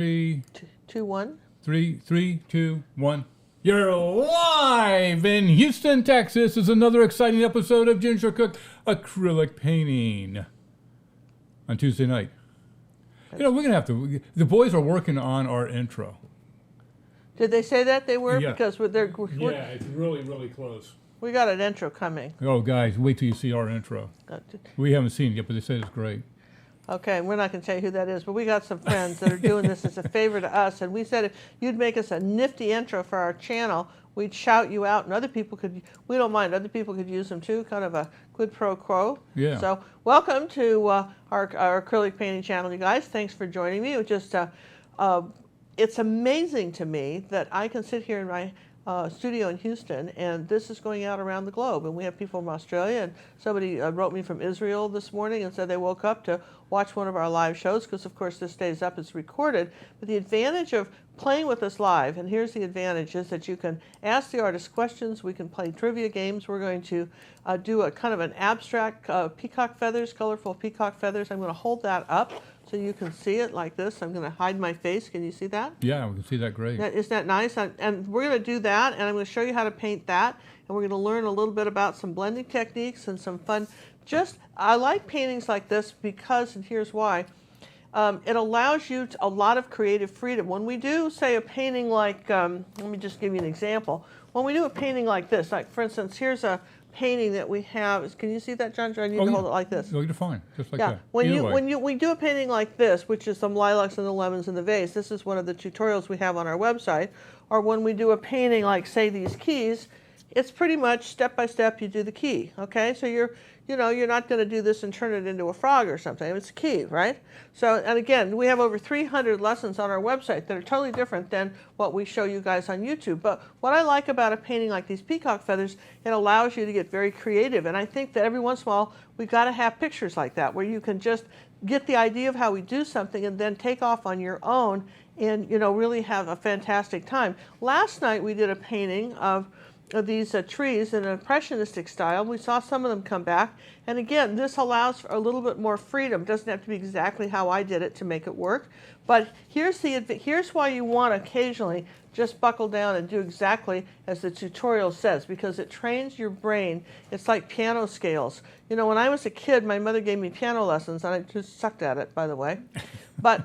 Three, Two, one. three, two, one. You're live in Houston, Texas. This is another exciting episode of Ginger Cook Acrylic Painting on Tuesday night. You know, we're gonna have to. The boys are working on our intro. Did they say that they were? Yeah. Because Yeah, it's really, really close. we got an intro coming. Oh, guys, wait till you see our intro. We haven't seen it yet, but they say it's great. Okay, we're not going to tell you who that is, but we got some friends that are doing this as a favor to us, and we said if you'd make us a nifty intro for our channel, we'd shout you out, and other people could, we don't mind, other people could use them too, kind of a quid pro quo. Yeah. So welcome to our acrylic painting channel, you guys. Thanks for joining me. It's amazing to me that I can sit here in my studio in Houston, and this is going out around the globe. And we have people from Australia, and somebody wrote me from Israel this morning and said they woke up to watch one of our live shows, because of course this stays up, it's recorded. But the advantage of playing with us live, and here's the advantage, is that you can ask the artist questions, we can play trivia games. We're going to do a kind of an abstract peacock feathers, colorful peacock feathers. I'm going to hold that up so you can see it like this. I'm going to hide my face. Can you see that? Yeah, we can see that great. Isn't that nice? And we're going to do that, and I'm going to show you how to paint that, and we're going to learn a little bit about some blending techniques and some fun. I like paintings like this because, and here's why, it allows you a lot of creative freedom. When we do, say, a painting like, let me just give you an example. When we do a painting like this, like for instance, here's a painting that we have. Can you see that, John? I need to hold it like this. No, you're fine, just like yeah. that. When we do a painting like this, which is some lilacs and the lemons in the vase, this is one of the tutorials we have on our website. Or when we do a painting like, say, these keys, it's pretty much step by step. You do the key, okay? So you're not going to do this and turn it into a frog or something. It's a key, right? So, and again, we have over 300 lessons on our website that are totally different than what we show you guys on YouTube. But what I like about a painting like these peacock feathers, it allows you to get very creative. And I think that every once in a while, we've got to have pictures like that, where you can just get the idea of how we do something and then take off on your own and, really have a fantastic time. Last night, we did a painting of these trees in an impressionistic style. We saw some of them come back, and again, this allows for a little bit more freedom. It doesn't have to be exactly how I did it to make it work, but here's why you want to occasionally just buckle down and do exactly as the tutorial says, because it trains your brain. It's like piano scales. When I was a kid, my mother gave me piano lessons, and I just sucked at it, by the way, but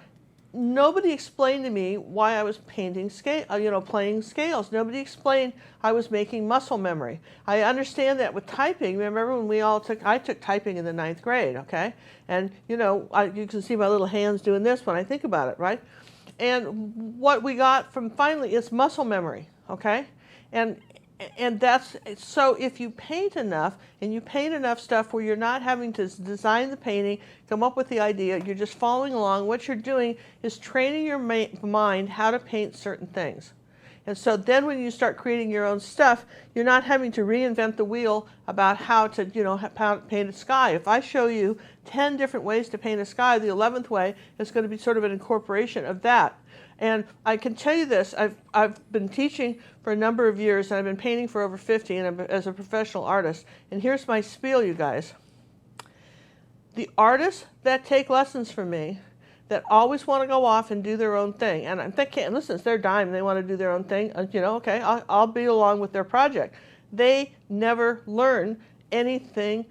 nobody explained to me why I was playing scales. Nobody explained I was making muscle memory. I understand that with typing. Remember when I took typing in the 9th grade, okay? And you can see my little hands doing this when I think about it, right? And what we got from finally is muscle memory, okay? And that's, so if you paint enough, and you paint enough stuff where you're not having to design the painting, come up with the idea, you're just following along, what you're doing is training your mind how to paint certain things. And so then when you start creating your own stuff, you're not having to reinvent the wheel about how to, paint a sky. If I show you 10 different ways to paint a sky, the 11th way is going to be sort of an incorporation of that. And I can tell you this, I've been teaching for a number of years, and I've been painting for over 50 and as a professional artist. And here's my spiel, you guys. The artists that take lessons from me, that always want to go off and do their own thing, and they can't, listen, it's their dime, they want to do their own thing, okay, I'll be along with their project. They never learn anything.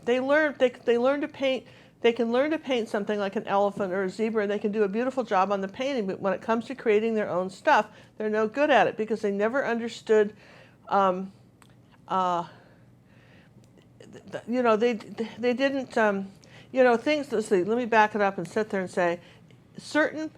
They learn to paint. They can learn to paint something like an elephant or a zebra, and they can do a beautiful job on the painting, but when it comes to creating their own stuff, they're no good at it because they never understood, they didn't, things, let's see, let me back it up and sit there and say, certain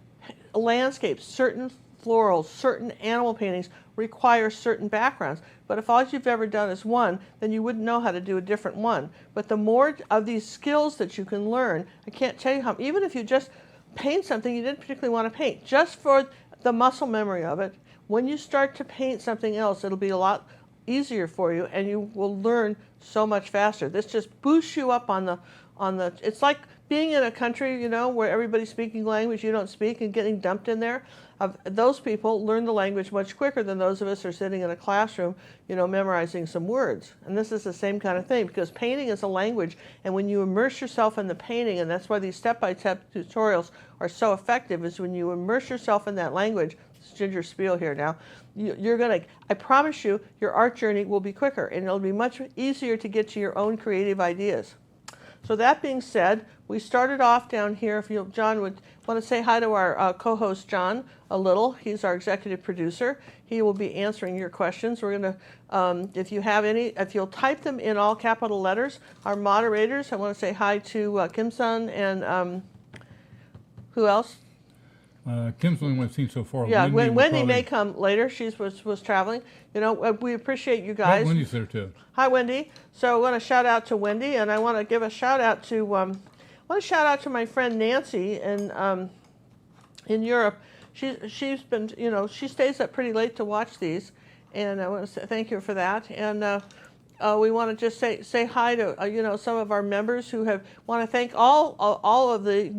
landscapes, certain florals, certain animal paintings require certain backgrounds. But if all you've ever done is one, then you wouldn't know how to do a different one. But the more of these skills that you can learn, I can't tell you how, even if you just paint something you didn't particularly want to paint, just for the muscle memory of it, when you start to paint something else, it'll be a lot easier for you, and you will learn so much faster. This just boosts you up on the, it's like being in a country, you know, where everybody's speaking language you don't speak and getting dumped in there, those people learn the language much quicker than those of us who are sitting in a classroom, you know, memorizing some words. And this is the same kind of thing, because painting is a language, and when you immerse yourself in the painting, and that's why these step-by-step tutorials are so effective, is when you immerse yourself in that language. It's Ginger Spiel here now. You're gonna, I promise you, your art journey will be quicker, and it'll be much easier to get to your own creative ideas. So that being said, we started off down here. If you, John, would want to say hi to our co-host John a little. He's our executive producer. He will be answering your questions. We're going to, if you have any, if you'll type them in all capital letters. Our moderators, I want to say hi to Kim Sun and who else? Kim's the only one I've seen so far. Yeah, Wendy may come later. She was traveling. You know, we appreciate you guys. Oh, Wendy's there too. Hi, Wendy. So I want to shout out to Wendy, and I want to give a shout out to my friend Nancy in Europe. She's been, you know, she stays up pretty late to watch these, and I want to say thank you for that. And we want to just say hi to you know, some of our members who want to thank all of the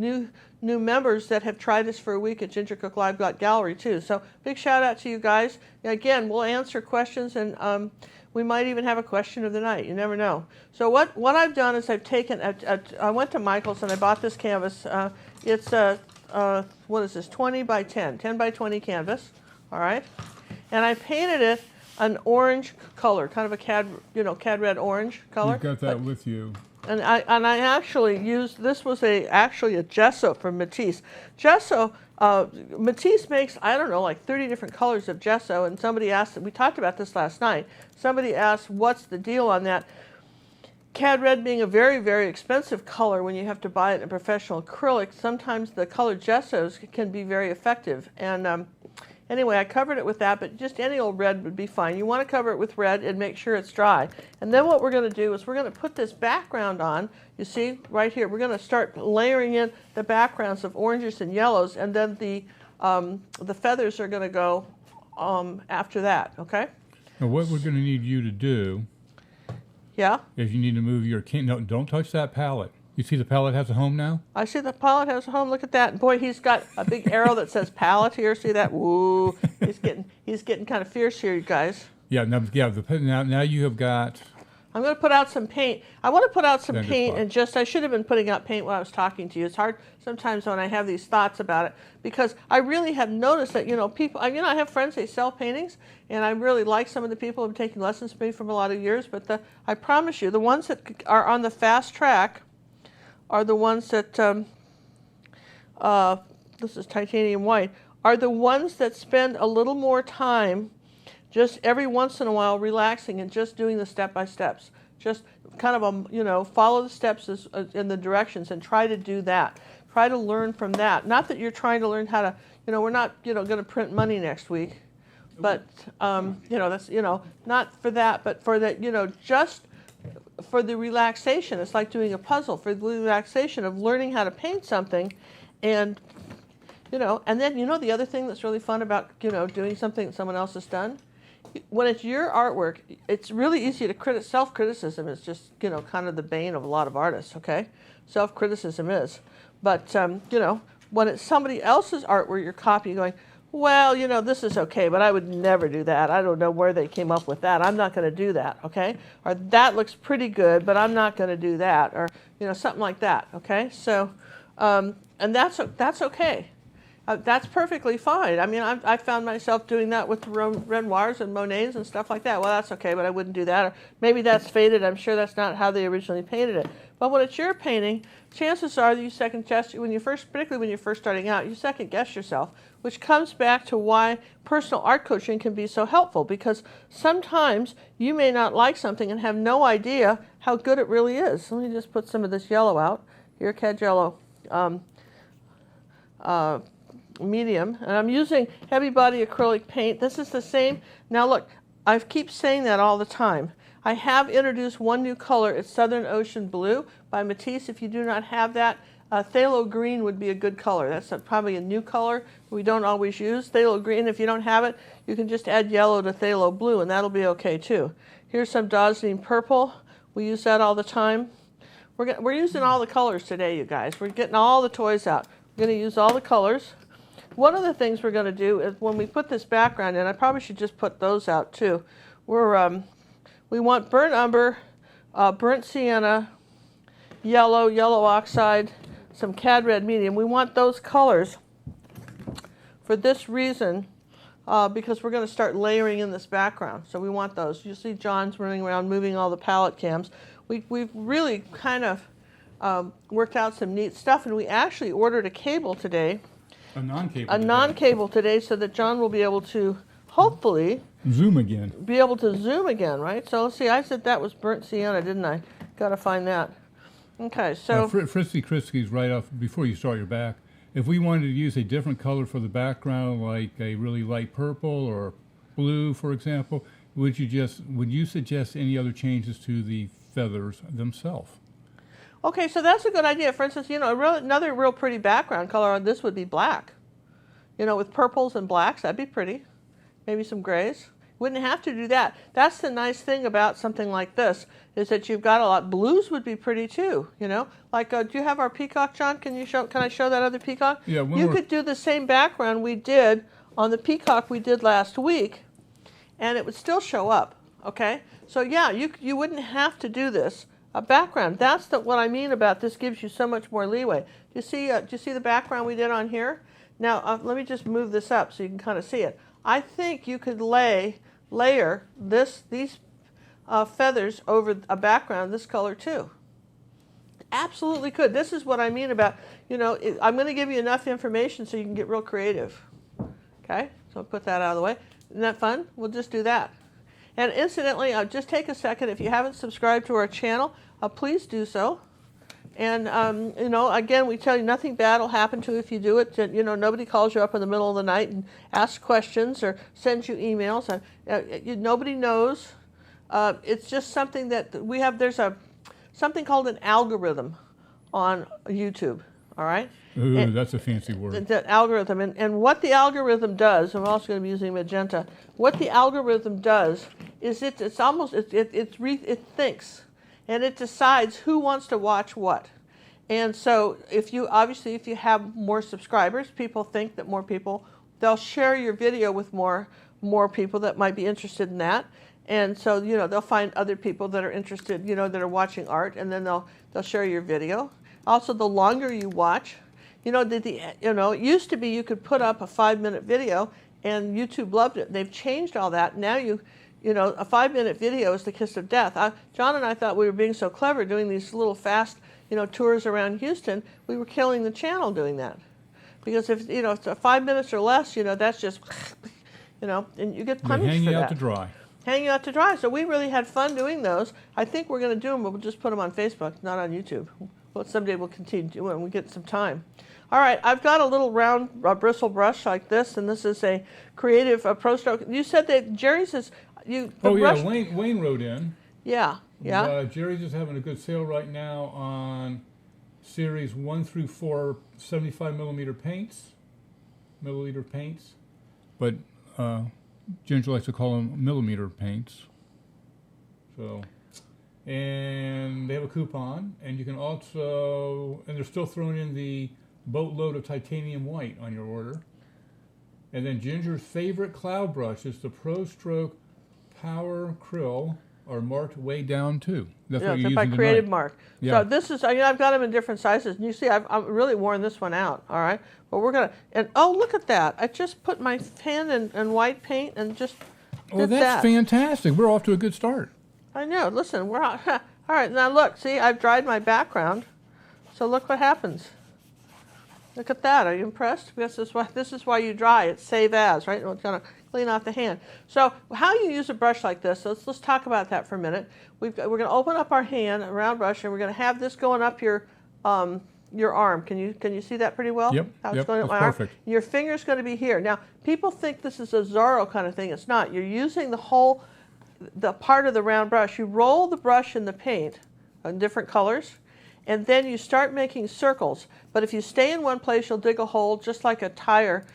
new members that have tried us for a week at Ginger Cook Live Gallery too. So big shout out to you guys. Again, we'll answer questions, and we might even have a question of the night. You never know. So what I've done is I've taken, I went to Michael's and I bought this canvas. It's what is this, 20 by 10 by 20 canvas, all right? And I painted it an orange color, kind of a cad red orange color. You've got that with you. And I actually used, this was actually a gesso from Matisse. Gesso, Matisse makes, I don't know, like 30 different colors of gesso, and somebody asked, we talked about this last night, somebody asked what's the deal on that. Cad red being a very, very expensive color when you have to buy it in professional acrylic, sometimes the colored gessos can be very effective. And anyway, I covered it with that, but just any old red would be fine. You want to cover it with red and make sure it's dry. And then what we're going to do is we're going to put this background on. You see right here, we're going to start layering in the backgrounds of oranges and yellows, and then the feathers are going to go after that, okay? Now what we're going to need you to do, yeah, is you need to move your no, don't touch that palette. You see the palette has a home now? I see the palette has a home. Look at that. Boy, he's got a big arrow that says palette here. See that? Woo. He's getting kind of fierce here, you guys. Yeah, now you have got... I'm going to put out some paint. I want to put out some paint, and I should have been putting out paint while I was talking to you. It's hard sometimes when I have these thoughts about it, because I really have noticed that, you know, people, you know, I have friends, they sell paintings, and I really like some of the people who have taken lessons from me for a lot of years, but I promise you, the ones that are on the fast track are the ones that, this is titanium white, are the ones that spend a little more time just every once in a while relaxing and just doing the step-by-steps. Just kind of, you know, follow the steps in the directions and try to do that. Try to learn from that. Not that you're trying to learn how to, you know, we're not, you know, going to print money next week. But, you know, that's, you know, not for that, but for that, you know, just for the relaxation. It's like doing a puzzle, for the relaxation of learning how to paint something. And, you know, and then, you know, the other thing that's really fun about, you know, doing something that someone else has done, when it's your artwork, it's really easy to self-criticism is just, you know, kind of the bane of a lot of artists, okay? Self-criticism is. But, you know, when it's somebody else's artwork you're copying, going, well, you know, this is okay, but I would never do that. I don't know where they came up with that. I'm not going to do that, okay? Or that looks pretty good, but I'm not going to do that. Or, you know, something like that, okay? So, and that's okay. That's perfectly fine. I mean, I found myself doing that with Renoirs and Monets and stuff like that. Well, that's okay, but I wouldn't do that. Or maybe that's faded. I'm sure that's not how they originally painted it. But when it's your painting, chances are that you second guess, particularly when you're first starting out, you second guess yourself, which comes back to why personal art coaching can be so helpful, because sometimes you may not like something and have no idea how good it really is. Let me just put some of this yellow out. Here, Cad Yellow. Medium, and I'm using heavy body acrylic paint. This is the same. Now look, I keep saying that all the time. I have introduced one new color. It's Southern Ocean Blue by Matisse. If you do not have that, phthalo green would be a good color. That's probably a new color we don't always use. Phthalo green, if you don't have it, you can just add yellow to phthalo blue, and that'll be okay too. Here's some Dazzling Purple. We use that all the time. we're using all the colors today, you guys. We're getting all the toys out. We're going to use all the colors. One of the things we're going to do is when we put this background in, I probably should just put those out too. We want burnt umber, burnt sienna, yellow oxide, some cad red medium. We want those colors for this reason, because we're going to start layering in this background. So we want those. You see John's running around moving all the palette cams. We've really kind of worked out some neat stuff, and we actually ordered a cable today. A non-cable. A non-cable today, so that John will be able to hopefully zoom again. Be able to zoom again, right? So let's see. I said that was burnt sienna, didn't I? Got to find that. Okay, so Frisky Criskies right off before you start your back. If we wanted to use a different color for the background, like a really light purple or blue, for example, would you suggest any other changes to the feathers themselves? Okay, so that's a good idea. For instance, another real pretty background color on this would be black. With purples and blacks, that'd be pretty. Maybe some grays. Wouldn't have to do that. That's the nice thing about something like this, is that you've got a lot. Blues would be pretty too, Like, do you have our peacock, John? Can I show that other peacock? Yeah. You could do the same background we did on the peacock we did last week, and it would still show up, okay? So yeah, you wouldn't have to do this. A background, that's what I mean about this gives you so much more leeway. Do you see the background we did on here? Now, let me just move this up so you can kind of see it. I think you could layer these feathers over a background this color too. Absolutely could. This is what I mean about, I'm going to give you enough information so you can get real creative. Okay, so I'll put that out of the way. Isn't that fun? We'll just do that. And incidentally, just take a second. If you haven't subscribed to our channel, please do so. And, again, we tell you nothing bad will happen to you if you do it. Nobody calls you up in the middle of the night and asks questions or sends you emails. Nobody knows. It's just something that we have. There's something called an algorithm on YouTube, all right? Ooh, that's a fancy word. The algorithm. And what the algorithm does, I'm also going to be using magenta, what the algorithm does is it thinks. And it decides who wants to watch what. And so if you have more subscribers, people think that they'll share your video with more people that might be interested in that. And so, they'll find other people that are interested, that are watching art, and then they'll share your video. Also, the longer you watch, it used to be you could put up a 5-minute video and YouTube loved it. They've changed all that. Now a 5-minute video is the kiss of death. John and I thought we were being so clever doing these little fast, tours around Houston. We were killing the channel doing that. Because if, it's 5 minutes or less, that's just, and you get punished for that. Hang you out to dry. Hang you out to dry. So we really had fun doing those. I think we're going to do them, but we'll just put them on Facebook, not on YouTube. Well, someday we'll continue doing when we get some time. All right, I've got a little round bristle brush like this, and this is a creative pro stroke. You said that Jerry's is... Yeah, Wayne wrote in. Yeah. Jerry's is having a good sale right now on series 1 through 4 75 milliliter paints, but Ginger likes to call them millimeter paints. So, and they have a coupon, and you can also, and they're still throwing in the boatload of titanium white on your order. And then Ginger's favorite cloud brush is the Pro Stroke Power Krill, are marked way down too. That's what you're using by tonight. Creative Mark. Yeah. So this is, I've got them in different sizes. And you see, I've really worn this one out, all right? But we're going to, and oh, look at that. I just put my hand in white paint and just did that's fantastic. We're off to a good start. I know. Listen, we're all right, now look. See, I've dried my background. So look what happens. Look at that. Are you impressed? This is why you dry. It's save as, right? It's going to clean off the hand. So how you use a brush like this, so let's talk about that for a minute. We're going to open up our hand, a round brush, and we're going to have this going up your arm. Can you see that pretty well? Yep. How it's going up that's my perfect. arm? Your finger's going to be here. Now, people think this is a Zorro kind of thing. It's not. You're using the part of the round brush. You roll the brush in the paint in different colors, and then you start making circles. But if you stay in one place, you'll dig a hole just like a tire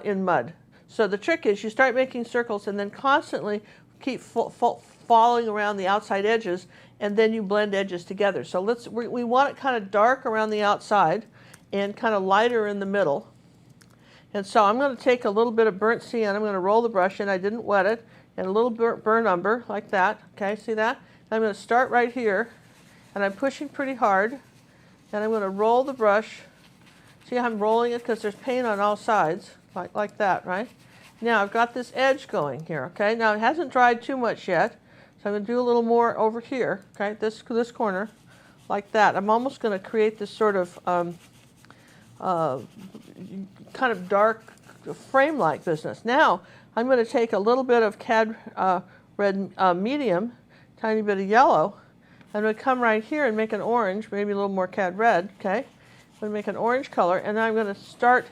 in mud. So the trick is you start making circles and then constantly keep falling around the outside edges, and then you blend edges together. So we want it kind of dark around the outside and kind of lighter in the middle. And so I'm going to take a little bit of burnt sienna, I'm going to roll the brush in, I didn't wet it, and a little burnt umber like that. Okay, see that? And I'm going to start right here, and I'm pushing pretty hard, and I'm going to roll the brush. See how I'm rolling it because there's paint on all sides, like that, right? Now I've got this edge going here, okay? Now it hasn't dried too much yet, so I'm going to do a little more over here, okay? This corner, like that. I'm almost going to create this sort of kind of dark frame-like business. Now I'm going to take a little bit of cad red medium, tiny bit of yellow. I'm going to come right here and make an orange, maybe a little more cad red, okay? I'm going to make an orange color, and I'm going to start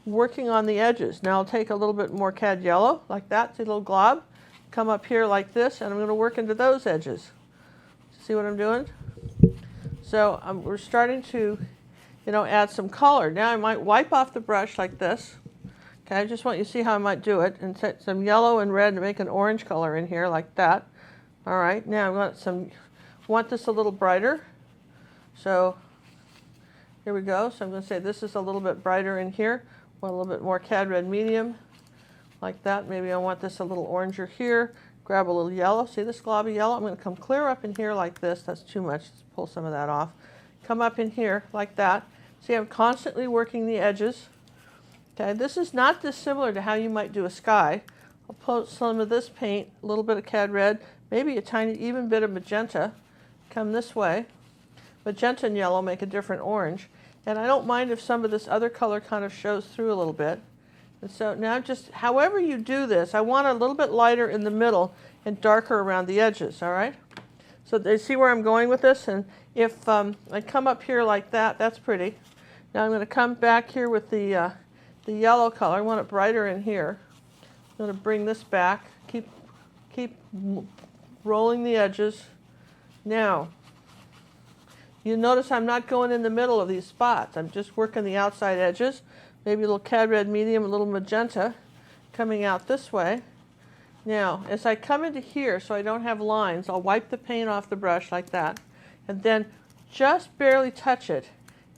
working on the edges. Now I'll take a little bit more cad yellow, like that, see a little glob, come up here like this, and I'm going to work into those edges. See what I'm doing? So we're starting to, add some color. Now I might wipe off the brush like this. Okay, I just want you to see how I might do it, and set some yellow and red to make an orange color in here like that. All right, now I want this a little brighter. So here we go. So I'm going to say this is a little bit brighter in here. Want a little bit more cad red medium, like that. Maybe I want this a little oranger here. Grab a little yellow. See this glob of yellow? I'm going to come clear up in here like this. That's too much. Let's pull some of that off. Come up in here like that. See, I'm constantly working the edges. Okay, this is not dissimilar to how you might do a sky. I'll put some of this paint, a little bit of cad red, maybe a tiny even bit of magenta. Come this way. Magenta and yellow make a different orange. And I don't mind if some of this other color kind of shows through a little bit. And so now just however you do this, I want a little bit lighter in the middle and darker around the edges, all right? So you see where I'm going with this? And if I come up here like that, that's pretty. Now I'm going to come back here with the yellow color. I want it brighter in here. I'm going to bring this back. Keep rolling the edges. Now, you notice I'm not going in the middle of these spots. I'm just working the outside edges. Maybe a little cad red medium, a little magenta coming out this way. Now, as I come into here, so I don't have lines, I'll wipe the paint off the brush like that, and then just barely touch it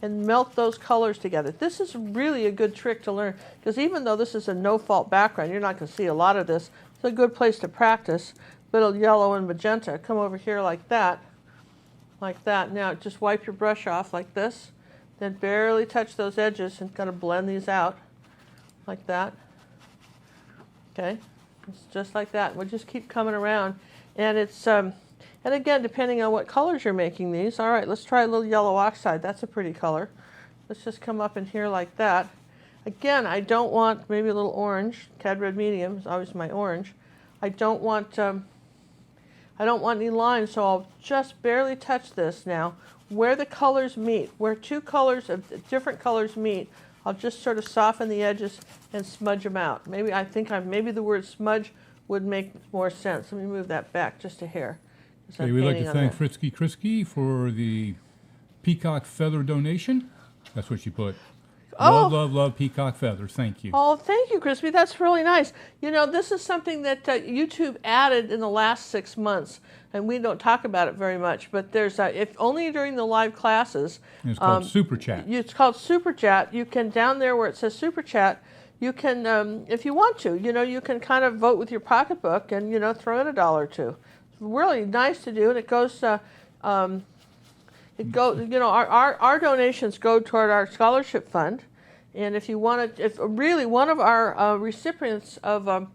and melt those colors together. This is really a good trick to learn, because even though this is a no-fault background, you're not going to see a lot of this. It's a good place to practice. Little yellow and magenta. Come over here like that. Like that. Now just wipe your brush off like this, then barely touch those edges and kind of blend these out like that. Okay, it's just like that. We'll just keep coming around, and it's and again, depending on what colors you're making these. All right, let's try a little yellow oxide. That's a pretty color. Let's just come up in here like that. Again, I don't want maybe a little orange. Cad red medium is always my orange. I don't want any lines, so I'll just barely touch this now. Where the colors meet, where two colors of different colors meet, I'll just sort of soften the edges and smudge them out. Maybe the word smudge would make more sense. Let me move that back just a hair. Okay, we'd like to thank Frisky Krisky for the peacock feather donation. That's what she put. Oh. Love peacock feathers. Thank you. Oh, thank you, Crispy. That's really nice. This is something that YouTube added in the last 6 months, and we don't talk about it very much. But there's if only during the live classes. And it's called Super Chat. It's called Super Chat. You can down there where it says Super Chat. You can, if you want to, you can kind of vote with your pocketbook and throw in $1 or $2. It's really nice to do, and it goes. Our donations go toward our scholarship fund, and if you want to, if really one of our recipients of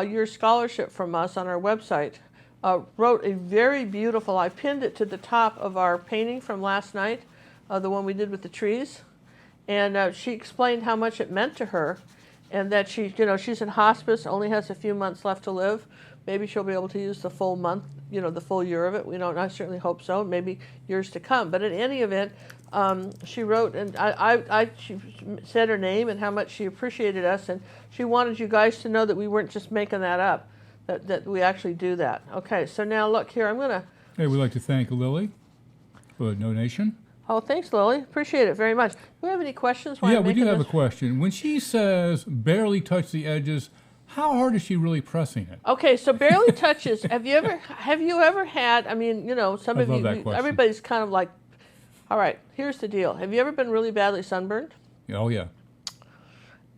your scholarship from us on our website wrote a very beautiful. I pinned it to the top of our painting from last night, the one we did with the trees, and she explained how much it meant to her, and that she's in hospice, only has a few months left to live. Maybe she'll be able to use the full month, the full year of it. We don't. I certainly hope so. Maybe years to come. But in any event, she wrote, and she said her name and how much she appreciated us, and she wanted you guys to know that we weren't just making that up, that we actually do that. Okay, so now look here. I'm gonna. Hey, we'd like to thank Lily for a donation. Oh, thanks, Lily. Appreciate it very much. Do we have any questions? Yeah, we do have a question. When she says barely touch the edges, How hard is she really pressing it? Okay, so barely touches. Have you ever had, I mean, you know, some I of love you, that question. everybody's kind of like, all right, here's the deal. Have you ever been really badly sunburned? Oh, yeah.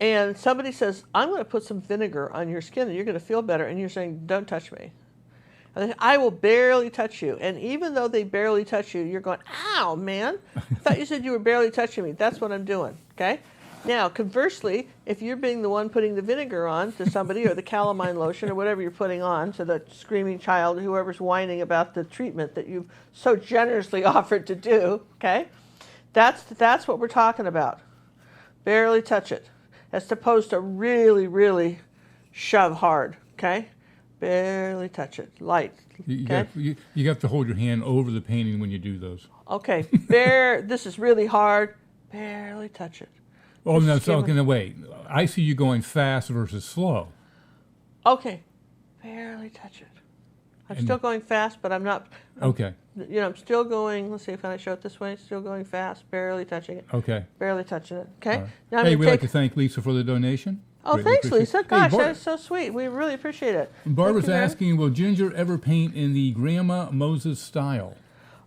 And somebody says, I'm going to put some vinegar on your skin and you're going to feel better. And you're saying, don't touch me. And I will barely touch you. And even though they barely touch you, you're going, ow, man. I thought you said you were barely touching me. That's what I'm doing, okay? Now, conversely, if you're being the one putting the vinegar on to somebody or the calamine lotion or whatever you're putting on to the screaming child, whoever's whining about the treatment that you've so generously offered to do, okay? That's what we're talking about. Barely touch it, as opposed to really, really shove hard, okay? Barely touch it, light. Okay? You have to hold your hand over the painting when you do those. Okay, this is really hard. Barely touch it. Oh, no, so wait. I see you going fast versus slow. Okay, barely touch it. I'm still going fast, but I'm not. Okay. You know, I'm still going. Let's see if I show it this way. Still going fast, barely touching it. Okay. Barely touching it. Okay. Right. Now Hey, we'd like to thank Lisa for the donation. Oh, Greatly thanks, Lisa. Gosh, hey, that is so sweet. We really appreciate it. Barbara's asking, will Ginger ever paint in the Grandma Moses style?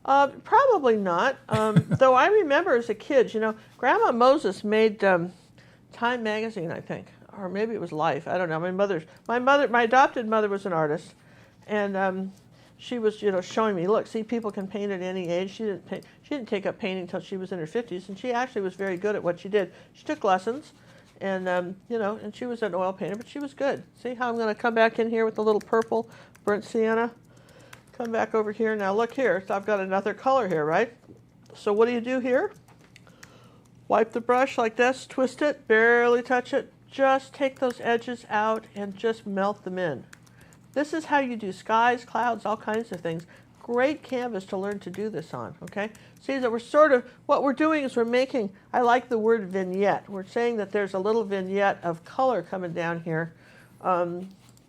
Probably not. Though I remember as a kid, you know, Grandma Moses made Time magazine, I think, or maybe it was Life. I don't know. My adopted mother was an artist, and she was, you know, showing me, look, see, people can paint at any age. She didn't take up painting until she was in her 50s, and she actually was very good at what she did. She took lessons, and you know, and she was an oil painter, but she was good. See how I'm going to come back in here with the little purple burnt sienna. Come back over here. Now look here. So I've got another color here, right? So what do you do here? Wipe the brush like this, twist it, barely touch it. Just take those edges out and just melt them in. This is how you do skies, clouds, all kinds of things. Great canvas to learn to do this on, okay? See that what we're doing is we're making, I like the word vignette. We're saying that there's a little vignette of color coming down here.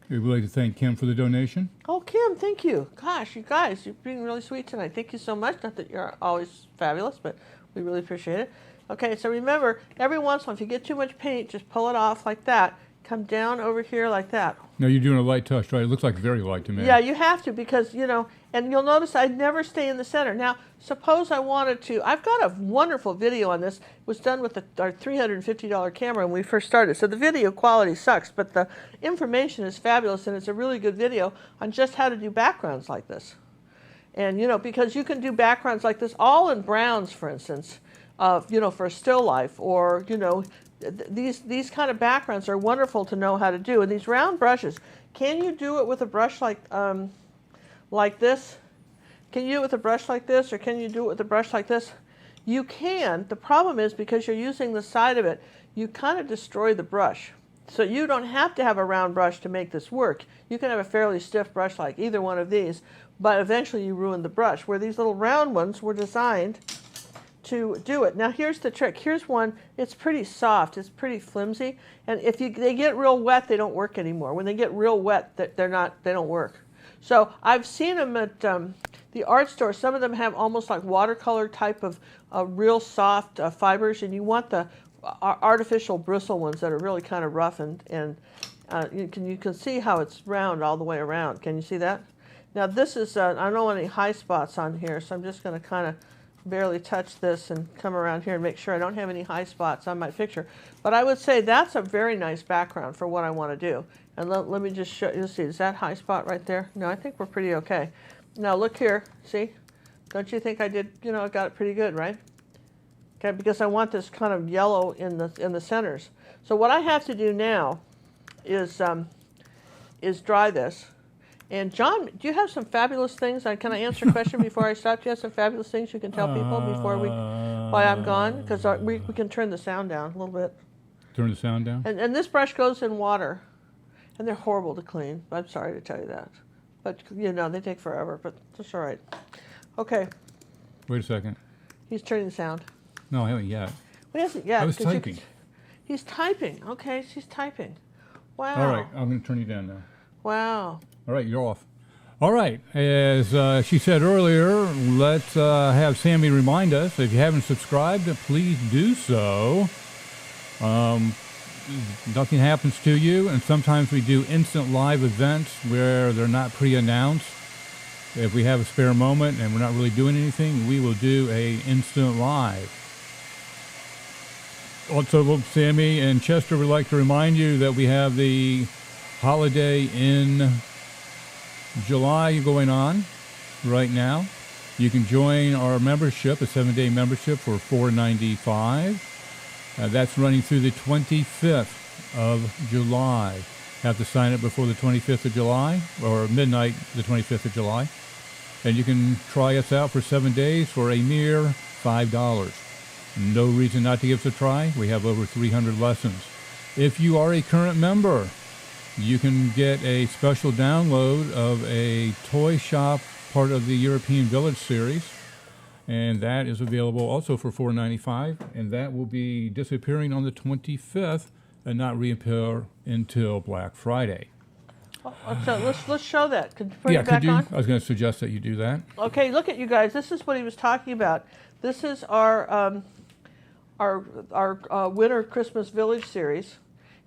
We'd like to thank Kim for the donation. Oh, Kim, thank you. Gosh, you guys, you're being really sweet tonight. Thank you so much. Not that you're always fabulous, but we really appreciate it. Okay, so remember, every once in a while, if you get too much paint, just pull it off like that. Come down over here like that. No, you're doing a light touch, right? It looks like very light to me. Yeah, you have to because, you know, and you'll notice I never stay in the center. Now, suppose I wanted to, I've got a wonderful video on this. It was done with our $350 camera when we first started. So the video quality sucks, but the information is fabulous, and it's a really good video on just how to do backgrounds like this. And, you know, because you can do backgrounds like this all in browns, for instance, you know, for a still life, or, you know, these kind of backgrounds are wonderful to know how to do. And these round brushes, can you do it with a brush like this? Can you do it with a brush like this, or can you do it with a brush like this? You can. The problem is because you're using the side of it, you kind of destroy the brush. So you don't have to have a round brush to make this work. You can have a fairly stiff brush like either one of these, but eventually you ruin the brush, where these little round ones were designed to do it. Now here's the trick. Here's one. It's pretty soft. It's pretty flimsy. And if they get real wet, they don't work anymore. When they get real wet, they don't work. So I've seen them at the art store. Some of them have almost like watercolor type of real soft fibers, and you want the artificial bristle ones that are really kind of rough, and you can see how it's round all the way around. Can you see that? Now this is, I don't want any high spots on here, so I'm just going to kind of barely touch this and come around here and make sure I don't have any high spots on my picture. But I would say that's a very nice background for what I want to do. And let me just show you. See, is that high spot right there? No, I think we're pretty okay. Now look here. See? Don't you think I did, you know, I got it pretty good, right? Okay, because I want this kind of yellow in the centers. So what I have to do now is dry this. And John, do you have some fabulous things? Can I answer a question before I stop? Do you have some fabulous things you can tell people before while I'm gone? Because we can turn the sound down a little bit. Turn the sound down? And this brush goes in water. And they're horrible to clean. I'm sorry to tell you that. But, you know, they take forever, but that's all right. Okay. Wait a second. He's turning the sound. No, I haven't yet. Well, he hasn't yet. I was typing. He's typing. Okay, she's typing. Wow. All right, I'm going to turn you down now. Wow. All right, you're off. All right, as she said earlier, let's have Sammy remind us, if you haven't subscribed, please do so. nothing happens to you. And sometimes we do instant live events where they're not pre-announced. If we have a spare moment and we're not really doing anything, we will do a instant live. Also, Sammy and Chester would like to remind you that we have the holiday in July going on right now. You can join our membership, a 7-day membership for $4.95. That's running through the 25th of July. Have to sign up before the 25th of July, or midnight the 25th of July. And you can try us out for 7 days for a mere $5. No reason not to give us a try. We have over 300 lessons. If you are a current member, you can get a special download of a toy shop part of the European Village series. And that is available also for $4.95. And that will be disappearing on the 25th and not reappear until Black Friday. So let's show that. Could you put it back on? I was going to suggest that you do that. Okay, look at you guys. This is what he was talking about. This is our Winter Christmas Village series.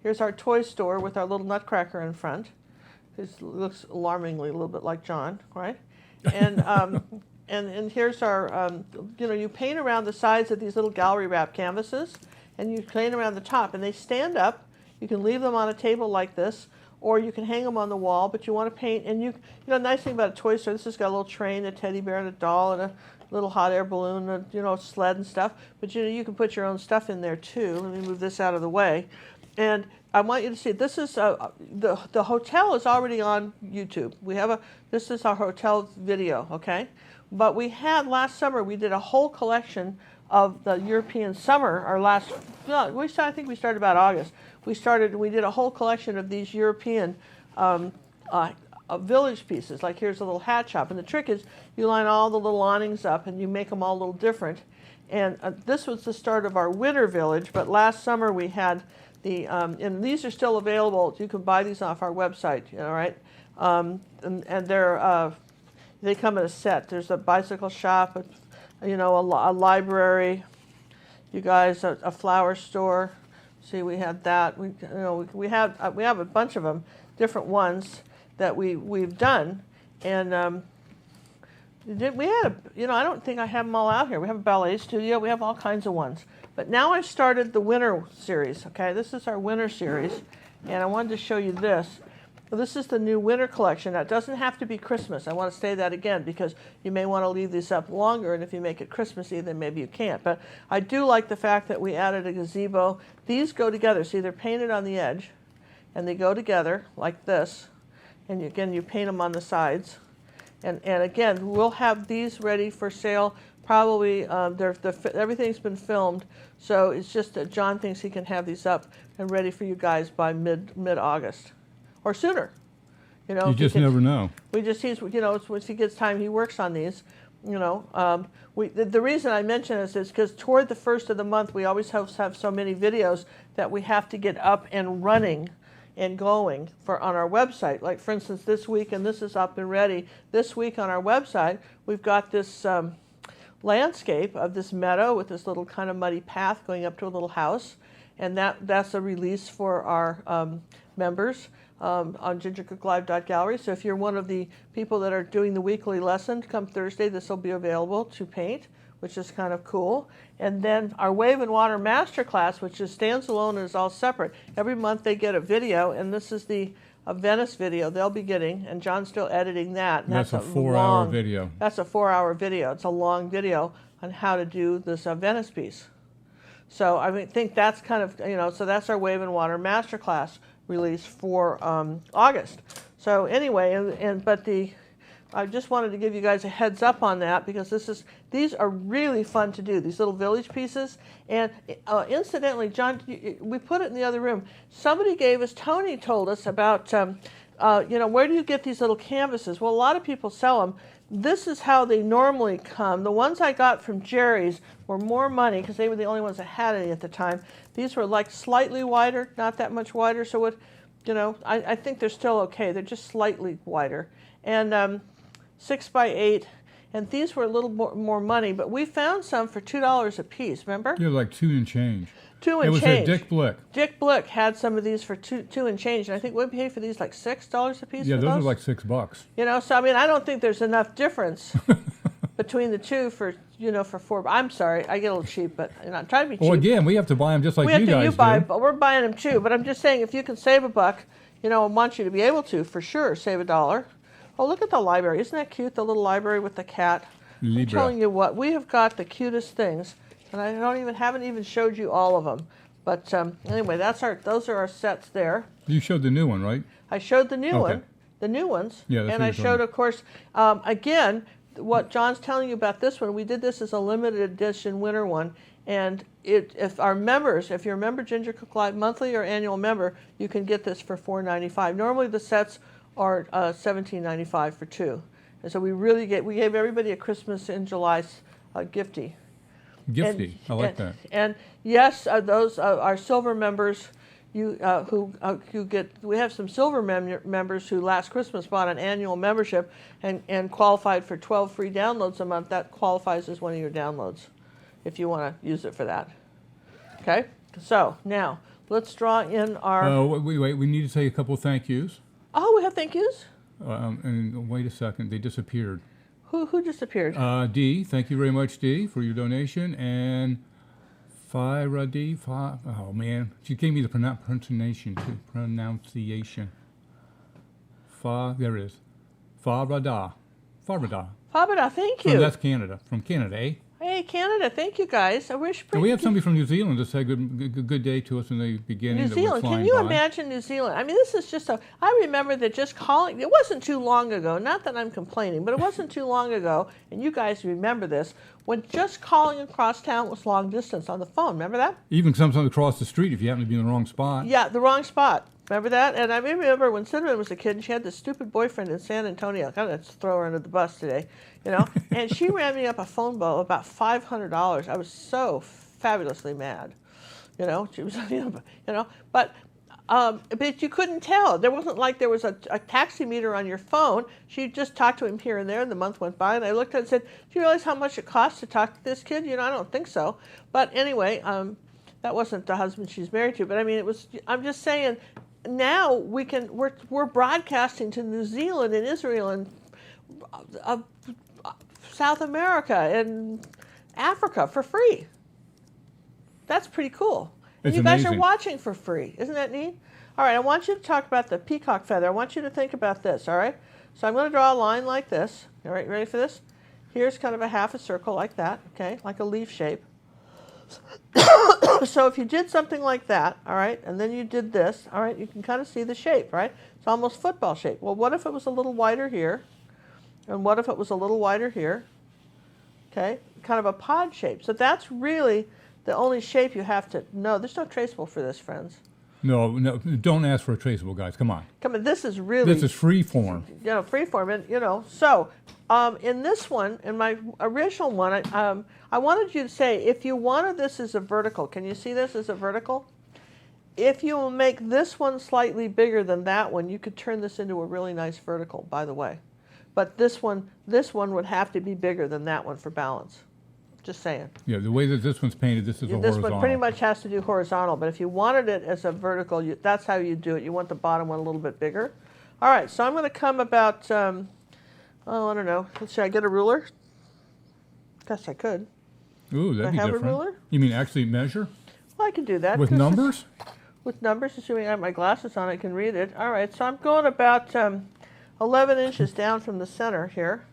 Here's our toy store with our little nutcracker in front. It looks alarmingly a little bit like John, right? And and here's our, you paint around the sides of these little gallery wrap canvases, and you paint around the top, and they stand up. You can leave them on a table like this, or you can hang them on the wall, but you want to paint, and nice thing about a toy store, this has got a little train, a teddy bear, and a doll, and a little hot air balloon, and, a sled and stuff, but you can put your own stuff in there too. Let me move this out of the way. And I want you to see, this is, the hotel is already on YouTube. This is our hotel video, okay? But we had, last summer, we did a whole collection of the European summer, I think we started about August. We did a whole collection of these European village pieces. Like here's a little hat shop, and the trick is you line all the little awnings up and you make them all a little different. And this was the start of our winter village, but last summer we had and these are still available. You can buy these off our website, right? And they come in a set. There's a bicycle shop, a library, you guys, a flower store. See, we had that. We have a bunch of them, different ones that we've done, and we had I don't think I have them all out here. We have a ballet studio. We have all kinds of ones. But now I've started the winter series. Okay, this is our winter series, and I wanted to show you this. This is the new winter collection. Now, it doesn't have to be Christmas. I want to say that again because you may want to leave these up longer, and if you make it Christmassy, then maybe you can't. But I do like the fact that we added a gazebo. These go together. See, they're painted on the edge, and they go together like this. And again, you paint them on the sides. And again, we'll have these ready for sale. Probably everything's been filmed, so it's just that John thinks he can have these up and ready for you guys by mid-August. Or sooner, You just never know. Once he gets time, he works on these. The reason I mention this is because toward the first of the month, we always have so many videos that we have to get up and running and going on our website. Like for instance, this week, and this is up and ready. This week on our website, we've got this landscape of this meadow with this little kind of muddy path going up to a little house, and that's a release for our members. On gingercooklive.gallery. So if you're one of the people that are doing the weekly lesson, come Thursday, this will be available to paint, which is kind of cool. And then our Wave and Water Masterclass, which stands alone and is all separate. Every month they get a video, and this is a Venice video they'll be getting, and John's still editing that. And that's a 4-hour video. That's a 4-hour video. It's a long video on how to do this Venice piece. So I think that's kind of, so that's our Wave and Water Masterclass release for August. So anyway, I just wanted to give you guys a heads up on that because these are really fun to do, these little village pieces. And incidentally, John, we put it in the other room. Tony told us about, where do you get these little canvases? Well, a lot of people sell them. This is how they normally come. The ones I got from Jerry's were more money because they were the only ones that had any at the time. These were like slightly wider, not that much wider. So I think they're still okay. They're just slightly wider. And 6 by 8. And these were a little more money, but we found some for $2 a piece, remember? Yeah, like 2 and change. 2 and It was change. Dick Blick. Dick Blick had some of these for two and change, and I think we paid for these like $6 a piece. Yeah, for those those are like $6. You know, so I mean, I don't think there's enough difference between the two for for $4. I'm sorry, I get a little cheap, but I'm trying to be cheap. Well, again, we have to buy them just like we you guys do. But we're buying them too. But I'm just saying, if you can save $1, I want you to be able to for sure save $1. Oh, look at the library! Isn't that cute? The little library with the cat. Libra. I'm telling you what, we have got the cutest things, and I haven't even showed you all of them. But anyway, those are our sets there. You showed the new one, right? I showed the new one, the new ones, Yeah, that's and what I you're showed, talking of course, again, what John's telling you about this one. We did this as a limited edition winter one, and if you're a member Ginger Cook Live monthly or annual member, you can get this for $4.95. Normally the sets are $17.95 for 2, and so we gave everybody a Christmas in July gifty. Gifty. I like that. And yes, those are silver members. We have some silver members who last Christmas bought an annual membership and qualified for 12 free downloads a month. That qualifies as one of your downloads if you want to use it for that. Okay, so now let's draw in our. Wait. We need to say a couple of thank yous. Oh, we have thank yous. And wait a second, they disappeared. Who disappeared? D, thank you very much, D, for your donation. And Fyra D, oh man, she gave me the pronunciation too. There it is. Fabada. Fabada, thank you. That's Canada. From Canada, eh? Hey, Canada, thank you guys. I wish. And we have somebody from New Zealand that said good day to us in the beginning. New Zealand, can you imagine New Zealand? I mean, this is just I remember that just calling, it wasn't too long ago, not that I'm complaining, but it wasn't too long ago, and you guys remember this, when just calling across town was long distance on the phone. Remember that? Even sometimes across the street if you happen to be in the wrong spot. Yeah, the wrong spot. Remember that? And I remember when Cinnamon was a kid and she had this stupid boyfriend in San Antonio. I'm going to throw her under the bus today, and she ran me up a phone bill of about $500. I was so fabulously mad, She was, but you couldn't tell. There wasn't like there was a taxi meter on your phone. She just talked to him here and there, and the month went by, and I looked at it and said, "Do you realize how much it costs to talk to this kid?" I don't think so. But anyway, that wasn't the husband she's married to. But I mean, it was. I'm just saying. Now we're broadcasting to New Zealand and Israel and South America and Africa for free. That's pretty cool. And you guys are watching for free. Isn't that neat? All right, I want you to talk about the peacock feather. I want you to think about this, all right? So I'm going to draw a line like this. All right, ready for this? Here's kind of a half a circle like that, okay, like a leaf shape. So if you did something like that, all right, and then you did this, all right, you can kind of see the shape, right? It's almost football shape. Well, what if it was a little wider here? And what if it was a little wider here? Okay, kind of a pod shape. So that's really the only shape you have to know. There's no traceable for this, friends. No, don't ask for a traceable, guys. Come on. This is really... This is free form. Free form. And, so in this one, in my original one, I wanted you to say, if you wanted this as a vertical, can you see this as a vertical? If you will make this one slightly bigger than that one, you could turn this into a really nice vertical, by the way. But this one would have to be bigger than that one for balance. Just saying. Yeah, the way that this one's painted, this is a horizontal. This one pretty much has to do horizontal, but if you wanted it as a vertical, that's how you do it. You want the bottom one a little bit bigger. All right, so I'm going to come about, I don't know. Should I get a ruler? Guess I could. Ooh, that'd be different. I have a ruler? You mean actually measure? Well, I can do that. With numbers? With numbers, assuming I have my glasses on, I can read it. All right, so I'm going about 11 inches down from the center here.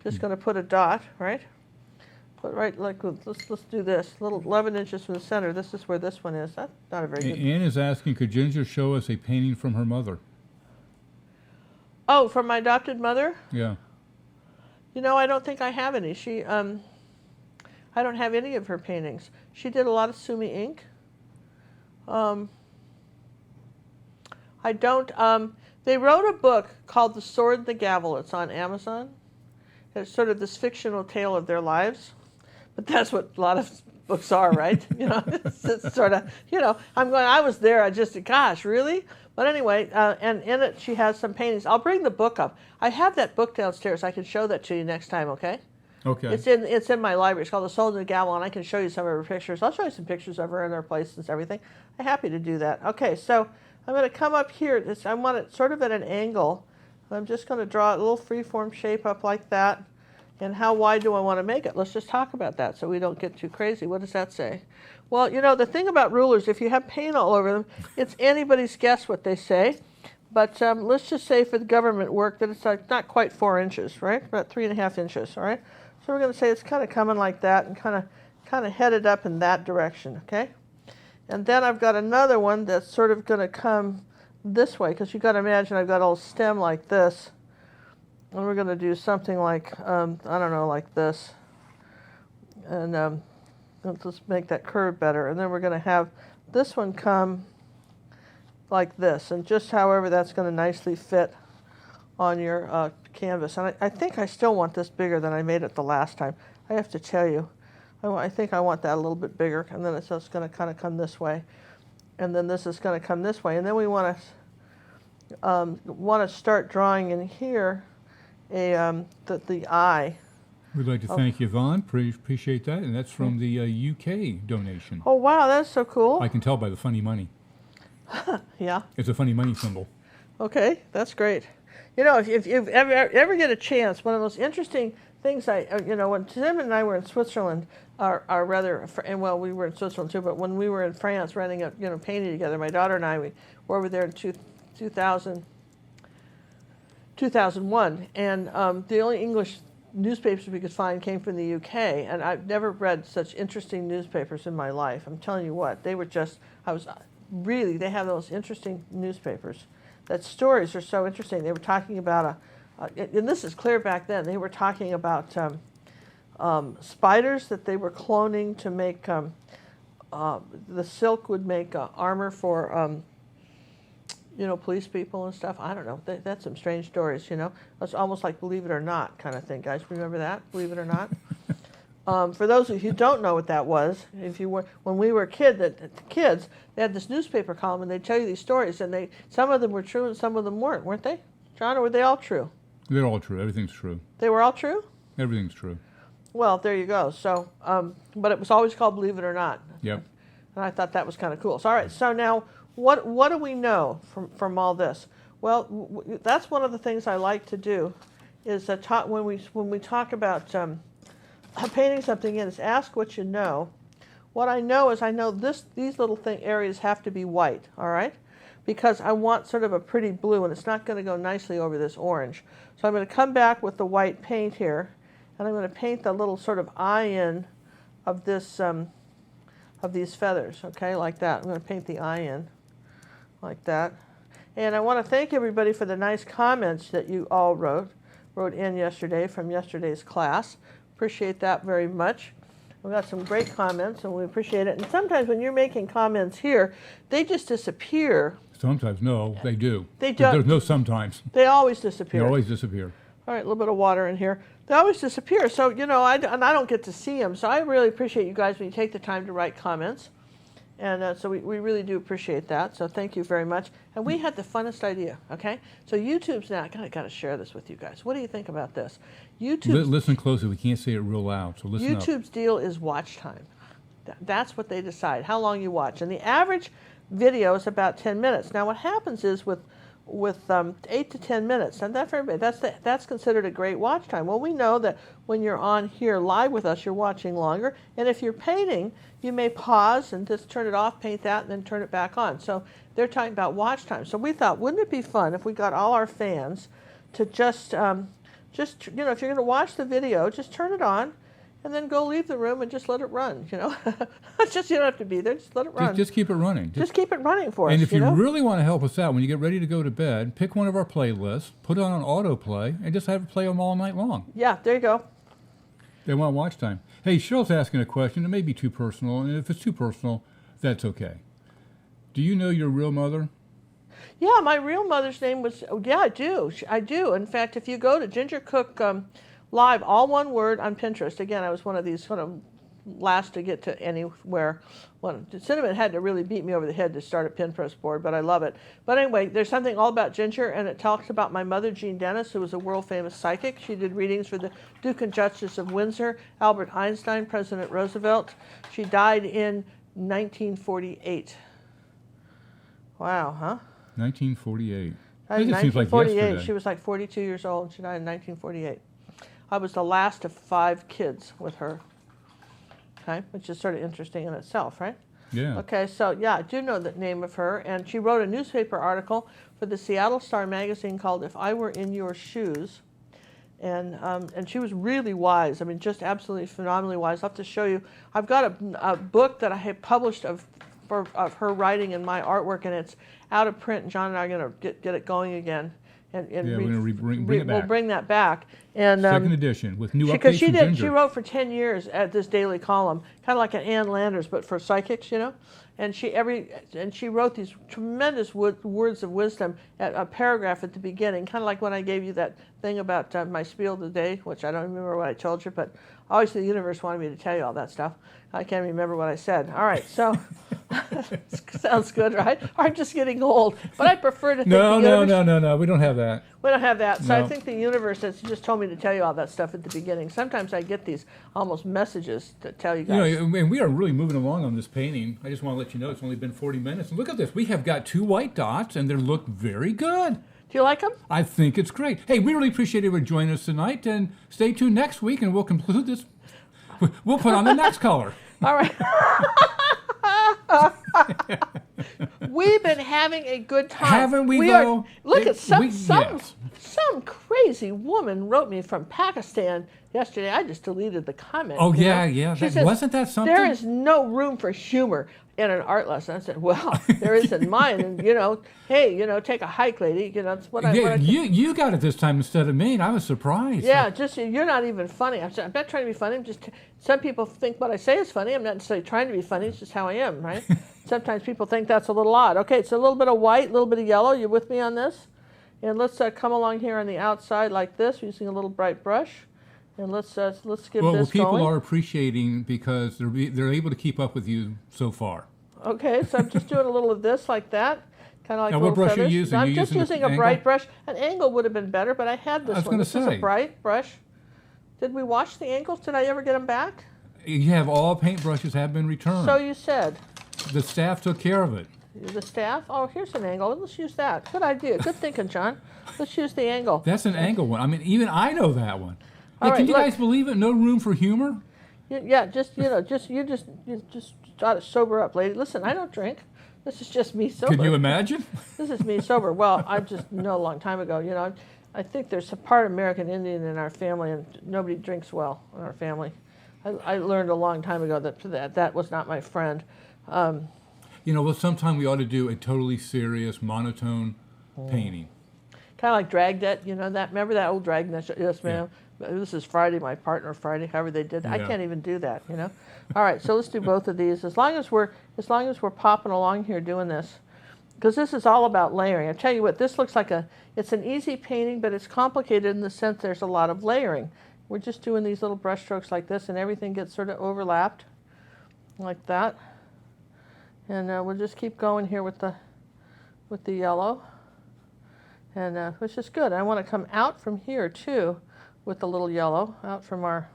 Just going to put a dot, right? Right, like let's do this. Little 11 inches from the center. This is where this one is. That's not a very good. Anne is asking, could Ginger show us a painting from her mother? Oh, from my adopted mother? Yeah. I don't think I have any. I don't have any of her paintings. She did a lot of Sumi ink. I don't. They wrote a book called The Sword and the Gavel. It's on Amazon. It's sort of this fictional tale of their lives. But that's what a lot of books are, right? It's sort of, I was there, gosh, really? But anyway, and in it she has some paintings. I'll bring the book up. I have that book downstairs. I can show that to you next time, okay? Okay. It's in my library. It's called The Soul in the Gavel, and I can show you some of her pictures. I'll show you some pictures of her in her place and everything. I'm happy to do that. Okay, so I'm going to come up here. I want it sort of at an angle. I'm just going to draw a little free-form shape up like that. And how wide do I want to make it? Let's just talk about that so we don't get too crazy. What does that say? Well, you know, the thing about rulers, if you have paint all over them, it's anybody's guess what they say. But let's just say for the government work that it's like not quite 4 inches, right? About 3.5 inches, all right? So we're going to say it's kind of coming like that and kind of headed up in that direction, okay? And then I've got another one that's sort of going to come this way, because you've got to imagine I've got a little stem like this. And we're going to do something like, I don't know, like this. And let's make that curve better. And then we're going to have this one come like this. And just however that's going to nicely fit on your canvas. And I think I still want this bigger than I made it the last time. I have to tell you. I think I want that a little bit bigger. And then it's just going to kind of come this way. And then this is going to come this way. And then we want to start drawing in here the eye. We'd like to thank Yvonne. Appreciate that. And that's from the UK donation. Oh, wow, that's so cool. I can tell by the funny money. Yeah. It's a funny money symbol. Okay, that's great. You know, if you ever get a chance, one of the most interesting things when Tim and I were in Switzerland, and well, we were in Switzerland too, but when we were in France painting together, my daughter and I, we were over there in 2001, and the only English newspapers we could find came from the UK, and I've never read such interesting newspapers in my life. I'm telling you what, they have those interesting newspapers. That stories are so interesting. They were talking about and this is clear back then, they were talking about spiders that they were cloning to make, the silk would make armor for, police people and stuff. I don't know. That's some strange stories, It's almost like Believe It or Not kind of thing. Guys, remember that? Believe It or Not? For those of you who don't know what that was, when we were kids, they had this newspaper column, and they'd tell you these stories, and some of them were true and some of them weren't they? John, or were they all true? They're all true. Everything's true. They were all true? Everything's true. Well, there you go. So, but it was always called Believe It or Not. Yep. And I thought that was kind of cool. So, all right. So now, what do we know from all this? Well, that's one of the things I like to do, is when we talk about painting something in, is ask what you know. What I know is these little areas have to be white. All right. Because I want sort of a pretty blue, and it's not going to go nicely over this orange. So I'm going to come back with the white paint here, and I'm going to paint the little sort of eye in of this of these feathers, okay, like that. I'm going to paint the eye in like that. And I want to thank everybody for the nice comments that you all wrote in yesterday from yesterday's class. Appreciate that very much. We got some great comments, and we appreciate it. And sometimes when you're making comments here, they just disappear. Sometimes, no, they do. They do. There's no sometimes. They always disappear. They always disappear. All right, a little bit of water in here. They always disappear. So, I don't get to see them. So I really appreciate you guys when you take the time to write comments. And so we really do appreciate that. So thank you very much. And we had the funnest idea, okay? So YouTube's now, I got to share this with you guys. What do you think about this? Listen closely. We can't say it real loud, so listen YouTube's deal is watch time. That's what they decide, how long you watch. And the average video is about 10 minutes. Now what happens is with 8 to 10 minutes, and that for everybody, that's considered a great watch time. Well, we know that when you're on here live with us, you're watching longer. And if you're painting, you may pause and just turn it off, paint that, and then turn it back on. So they're talking about watch time. So we thought, wouldn't it be fun if we got all our fans to just if you're going to watch the video, just turn it on, and then go leave the room and just let it run, Just, you don't have to be there, just let it run. Just keep it running. Just keep it running for us, And if you really want to help us out, when you get ready to go to bed, pick one of our playlists, put it on autoplay, and just have it play them all night long. Yeah, there you go. They want watch time. Hey, Cheryl's asking a question. It may be too personal, and if it's too personal, that's okay. Do you know your real mother? Yeah, my real mother's name was, I do. In fact, if you go to Ginger Cook Live, all one word on Pinterest, again, I was one of these sort of last to get to anywhere. Well, cinnamon had to really beat me over the head to start a pin press board, but I love it. But anyway, there's something all about ginger, and it talks about my mother, Jean Dennis, who was a world-famous psychic. She did readings for the Duke and Duchess of Windsor, Albert Einstein, President Roosevelt. She died in 1948. Wow, huh? 1948. In It seems like 1948, yesterday. she was like 42 years old. She died in 1948. I was the last of 5 kids with her. Okay, which is sort of interesting in itself, right? Yeah. Okay, so yeah, I do know the name of her, and she wrote a newspaper article for the Seattle Star magazine called "If I Were in Your Shoes," and she was really wise. I mean, just absolutely phenomenally wise. I'll have to show you. I've got a book that I had published of her writing and my artwork, and it's out of print. And John and I are going to get it going again. And Yeah, we're going to bring it back. We'll bring that back. And Second edition with new because updates from Ginger. she wrote for 10 years at this daily column, kind of like an Ann Landers, but for psychics, you know. And she wrote these tremendous words of wisdom at a paragraph at the beginning, kind of like when I gave you that thing about my spiel of the day, which I don't remember what I told you, but obviously the universe wanted me to tell you all that stuff. I can't remember what I said. All right, so sounds good, right? I'm just getting old, but I prefer to think No, the universe, no. We don't have that. we don't have that. So No. I think the universe has just told me to tell you all that stuff at the beginning. Sometimes I get these almost messages to tell you guys. You know, and we are really moving along on this painting. I just want to let you know it's only been 40 minutes. And look at this. We have got 2 white dots, and they look very good. Do you like them? I think it's great. Hey, we really appreciate you joining us tonight, and stay tuned next week, and we'll conclude this. We'll put on the next color. All right. We've been having a good time. Haven't we, though? Look at some yes. some crazy woman wrote me from Pakistan yesterday. I just deleted the comment. Oh, you yeah, know? yeah. She That, says, wasn't that something? there is no room for humor in an art lesson. I said, well, there is in mine. And, you know, hey, you know, take a hike, lady. You know, that's what Yeah, you got it this time instead of me, and I was surprised. Yeah, just you're not even funny. I'm not trying to be funny. I'm just some people think what I say is funny. I'm not necessarily trying to be funny. It's just how I am, right? Sometimes people think that's a little odd. Okay, it's a little bit of white, a little bit of yellow. You with me on this? And let's come along here on the outside like this, using a little bright brush. And let's give Well, this people going. are appreciating because they're able to keep up with you so far. Okay, so I'm just doing a little of this like that, kind of like Now, little what brush are you feathers. using? I'm You just using using a an bright angle? brush. An angle would have been better, but I had this I was one. gonna This is a say. bright brush. Did we wash the angles? Did I ever get them back? You have all paintbrushes have been returned. So you said. The staff took care of it. The staff? Oh, here's an angle. Let's use that. Good idea. Good thinking, John. Let's use the angle. That's an angle one. I mean, even I know that one. All Hey, right, can you look. guys believe it? No room for humor? Yeah, you just got to sober up, lady. Listen, I don't drink. This is just me sober. Can you imagine? This is me sober. Well, I just know a long time ago. You know, I think there's a part American Indian in our family, and nobody drinks well in our family. I learned a long time ago that was not my friend. You know, well, sometime we ought to do a totally serious monotone painting. Kind of like Dragnet, you know that? Remember that old Dragnet? Yes, ma'am. This is Friday, my partner Friday, however they did that. I Yeah. can't even do that, you know? All right, so let's do both of these. As long as we're popping along here doing this, because this is all about layering. I tell you what, this looks like it's an easy painting, but it's complicated in the sense there's a lot of layering. We're just doing these little brush strokes like this, and everything gets sort of overlapped like that. And we'll just keep going here with the yellow. And which is good. I want to come out from here too with the little yellow out from our.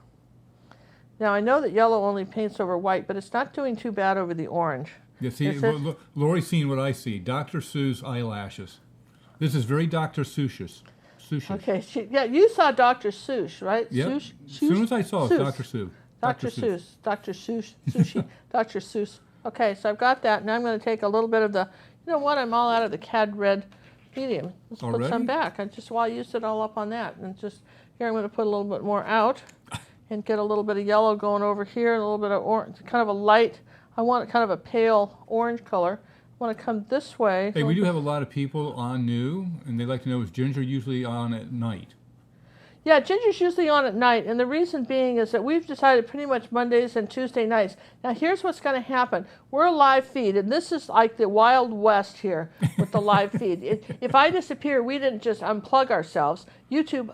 Now I know that yellow only paints over white, but it's not doing too bad over the orange. You see, Is it? Lori's seen what I see. Dr. Seuss eyelashes. This is very Dr. Seussish. Okay, you saw Dr. Seuss, right? Yep. Seuss? As soon as I saw it, Seuss. Dr. Seuss. Dr. Seuss. Dr. Seuss. Sushi. Dr. Seuss. Okay, so I've got that. Now I'm going to take a little bit of the, you know what, I'm all out of the cad red medium. Let's put some Already? back. I used it all up on that. And just, here I'm going to put a little bit more out and get a little bit of yellow going over here, and a little bit of orange, kind of a light, I want kind of a pale orange color. I want to come this way. Hey, we do have a lot of people on new, and they like to know, is Ginger usually on at night? Yeah, Ginger's usually on at night, and the reason being is that we've decided pretty much Mondays and Tuesday nights. Now, here's what's going to happen. We're a live feed, and this is like the Wild West here with the live feed. If I disappear, we didn't just unplug ourselves. YouTube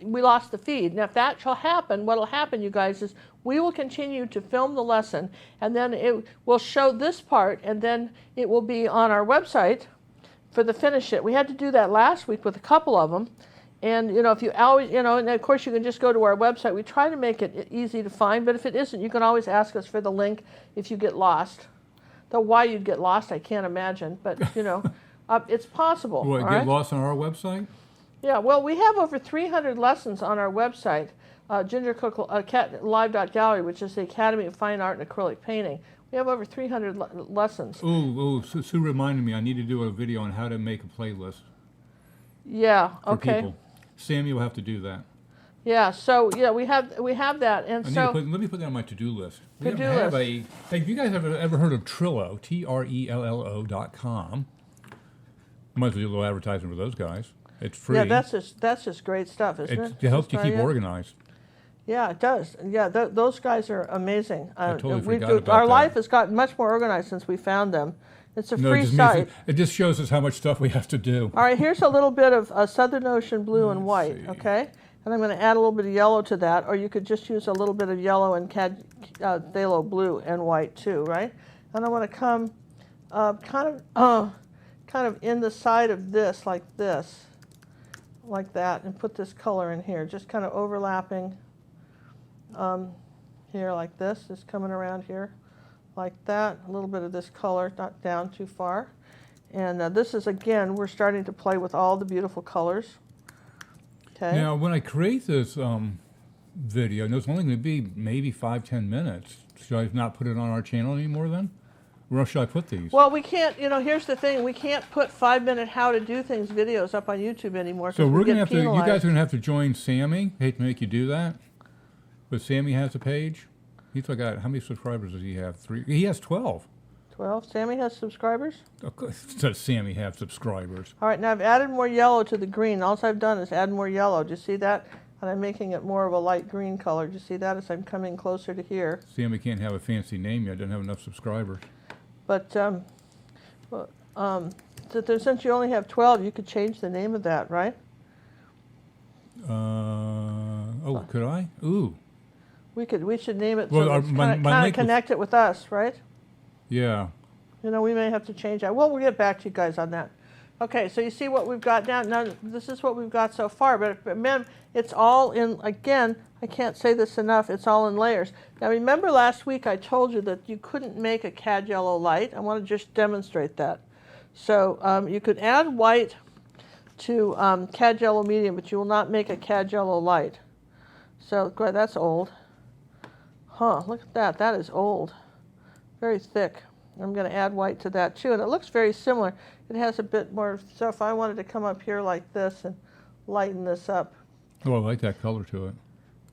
we lost the feed. Now, if that shall happen, what will happen, you guys, is we will continue to film the lesson, and then it will show this part, and then it will be on our website for the finish it. We had to do that last week with a couple of them. And, if you always, and of course you can just go to our website. We try to make it easy to find, but if it isn't, you can always ask us for the link if you get lost. Though why you'd get lost, I can't imagine, but, it's possible. What, get right? lost on our website? Yeah, well, we have over 300 lessons on our website, Ginger Cook Live.gallery, which is the Academy of Fine Art and Acrylic Painting. We have over 300 lessons. Sue reminded me I need to do a video on how to make a playlist. Yeah, for okay. People. Sammy will have to do that. Yeah, so we have that, and let me put that on my to-do list. Hey, have you guys ever heard of Trello? TRELLO.com. Might as well do a little advertising for those guys. It's free. Yeah, that's just great stuff, isn't it? It helps you keep organized. Yeah, it does. Yeah, those guys are amazing. I totally forgot about our that. life has gotten much more organized since we found them. It's a free site. It just shows us how much stuff we have to do. All right, here's a little bit of Southern Ocean blue and white, okay? And I'm going to add a little bit of yellow to that, or you could just use a little bit of yellow and phthalo blue and white too, right? And I want to come kind of in the side of this, like that, and put this color in here, just kind of overlapping here like this, just coming around here. Like that, a little bit of this color, not down too far. And this is, again, we're starting to play with all the beautiful colors. Okay. Now, when I create this video, and it's only going to be maybe 5-10 minutes, should I not put it on our channel anymore then? Where should I put these? Well, we can't, here's the thing, we can't put 5-minute how to do things videos up on YouTube anymore. So we're going to have to, you guys are going to have to join Sammy. Hate to make you do that, but Sammy has a page. He's like, how many subscribers does he have? 3? He has 12. 12? Sammy has subscribers? Of course, does Sammy have subscribers? All right, now I've added more yellow to the green. All I've done is add more yellow. Do you see that? And I'm making it more of a light green color. Do you see that as I'm coming closer to here? Sammy can't have a fancy name yet. Doesn't have enough subscribers. But since you only have 12, you could change the name of that, right? Could I? Ooh. We should name it well, so it's kind of connect it with us, right? Yeah. We may have to change that. Well, we'll get back to you guys on that. Okay, so you see what we've got now. Now, this is what we've got so far, but man, it's all in, again, I can't say this enough, it's all in layers. Now, remember last week I told you that you couldn't make a cad yellow light. I want to just demonstrate that. So you could add white to cad yellow medium, but you will not make a cad yellow light. So, that's old. Huh, look at that. That is old. Very thick. I'm going to add white to that too. And it looks very similar. It has a bit more. So if I wanted to come up here like this and lighten this up. Oh, I like that color to it.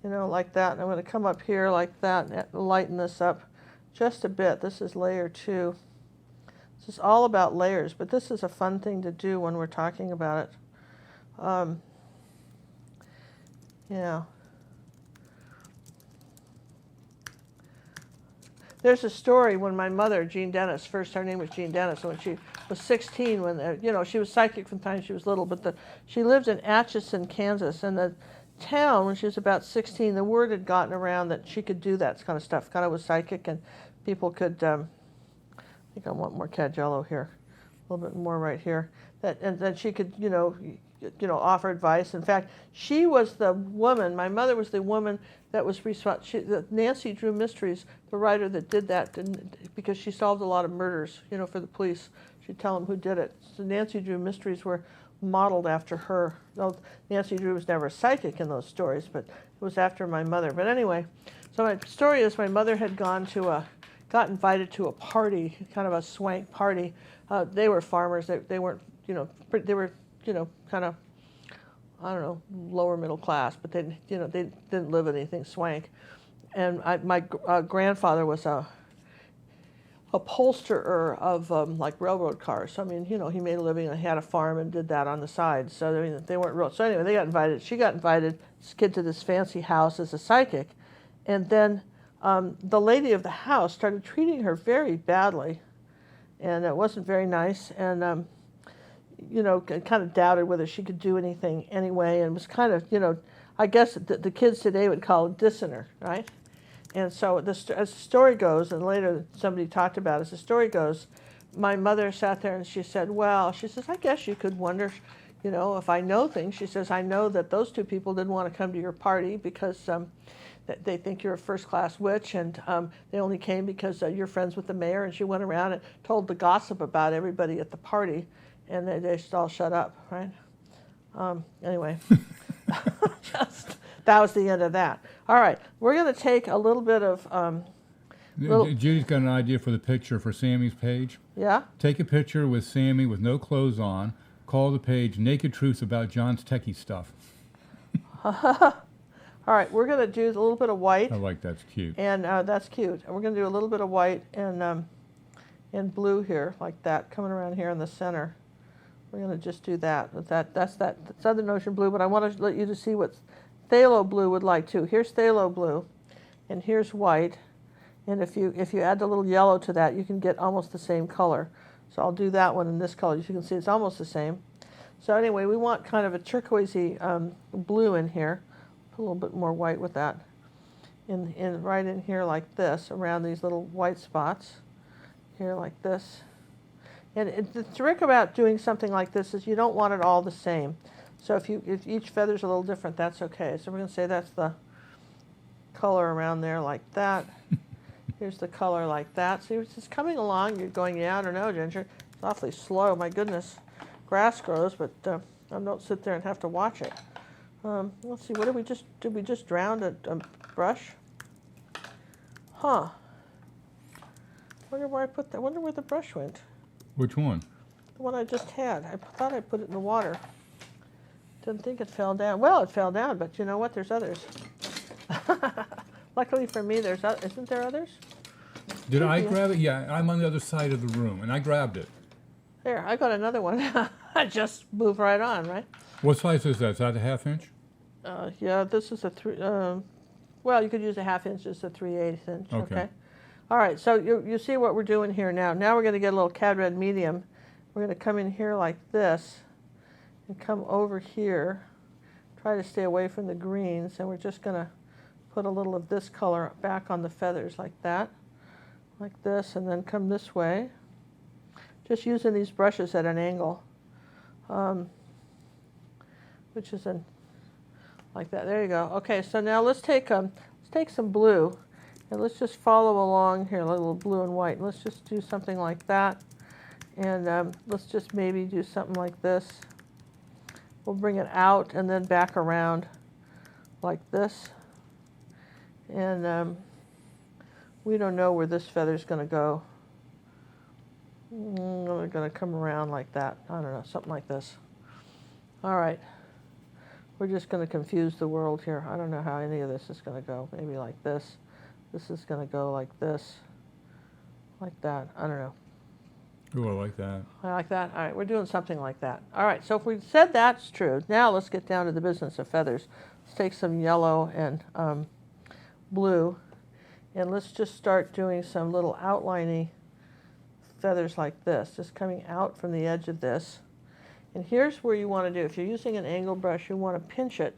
Like that. And I'm going to come up here like that and lighten this up just a bit. This is layer 2. This is all about layers, but this is a fun thing to do when we're talking about it. Yeah. There's a story when my mother, Jean Dennis, first her name was Jean Dennis, when she was 16, when she was psychic from the time she was little, but she lived in Atchison, Kansas, and the town, when she was about 16, the word had gotten around that she could do that kind of stuff, kind of was psychic, and people could, I think I want more cad yellow here, a little bit more right here, and that she could, offer advice. In fact, she was the woman, my mother was the woman that was responsible. Nancy Drew Mysteries, the writer that did that, because she solved a lot of murders, for the police. She'd tell them who did it. So Nancy Drew Mysteries were modeled after her. Though Nancy Drew was never a psychic in those stories, but it was after my mother. But anyway, so my story is my mother had got invited to a party, kind of a swank party. They were farmers. They weren't, they were, kind of, I don't know, lower middle class, but they didn't live anything swank. And my grandfather was a upholsterer of like railroad cars. So, I mean, you know, he made a living and had a farm and did that on the side. So, I mean, they weren't real. So anyway, they got invited. She got invited, this kid, to this fancy house as a psychic. And then the lady of the house started treating her very badly. And it wasn't very nice. And, you know, kind of doubted whether she could do anything anyway. And was kind of, you know, I guess the kids today would call it dissing her, right? And so as the story goes, and later somebody talked about it, as the story goes, my mother sat there and she said, well, she says, I guess you could wonder, you know, if I know things. She says, I know that those two people didn't want to come to your party because they think you're a first-class witch, and they only came because you're friends with the mayor. And she went around and told the gossip about everybody at the party, and they just all shut up, right? Anyway, that was the end of that. All right, we're going to take a little bit of... Judy's got an idea for the picture for Sammy's page. Yeah? Take a picture with Sammy with no clothes on. Call the page Naked Truths About John's Techie Stuff. All right, we're going to do a little bit of white. I like that's cute. And that's cute. And we're going to do a little bit of white and blue here, like that, coming around here in the center. We're going to just do that. That's that Southern Ocean blue, but I want to let you to see what phthalo blue would like too. Here's phthalo blue, and here's white. And if you add a little yellow to that, you can get almost the same color. So I'll do that one in this color. As you can see, it's almost the same. So anyway, we want kind of a turquoisey blue in here. Put a little bit more white with that. Right in here like this, around these little white spots. Here like this. And the trick about doing something like this is you don't want it all the same. So if each feather's a little different, that's okay. So we're going to say that's the color around there like that. Here's the color like that. See, it's just coming along. You're going, yeah, I don't know, Ginger. It's awfully slow. My goodness. Grass grows, but I don't sit there and have to watch it. Let's see. What did we just drown a brush? Huh. Wonder where I put that. Wonder where the brush went. Which one? The one I just had. I thought I put it in the water. Didn't think it fell down. Well, it fell down, but you know what? There's others. Luckily for me, isn't there others? Did I grab it? Yeah, I'm on the other side of the room, and I grabbed it. There, I got another one. I just moved right on, right? What size is that? Is that a 1/2 inch? Yeah, this is a 3. Well, you could use a 1/2 inch, just a 3/8 inch. Okay. All right, so you see what we're doing here now. Now we're going to get a little cad red medium. We're going to come in here like this and come over here. Try to stay away from the greens, and we're just going to put a little of this color back on the feathers like that, like this, and then come this way. Just using these brushes at an angle, which is like that. There you go. Okay, so now let's take some blue, and let's just follow along here, a little blue and white. Let's just do something like that, and let's just maybe do something like this. We'll bring it out and then back around like this. And we don't know where this feather's going to go. We're going to come around like that. I don't know, something like this. All right. We're just going to confuse the world here. I don't know how any of this is going to go. Maybe like this. This is going to go like this. Like that. I don't know. Ooh, I like that. I like that. All right, we're doing something like that. All right, so if we said that's true, now let's get down to the business of feathers. Let's take some yellow and blue, and let's just start doing some little outliney feathers like this, just coming out from the edge of this. And here's where you want to do, if you're using an angle brush, you want to pinch it,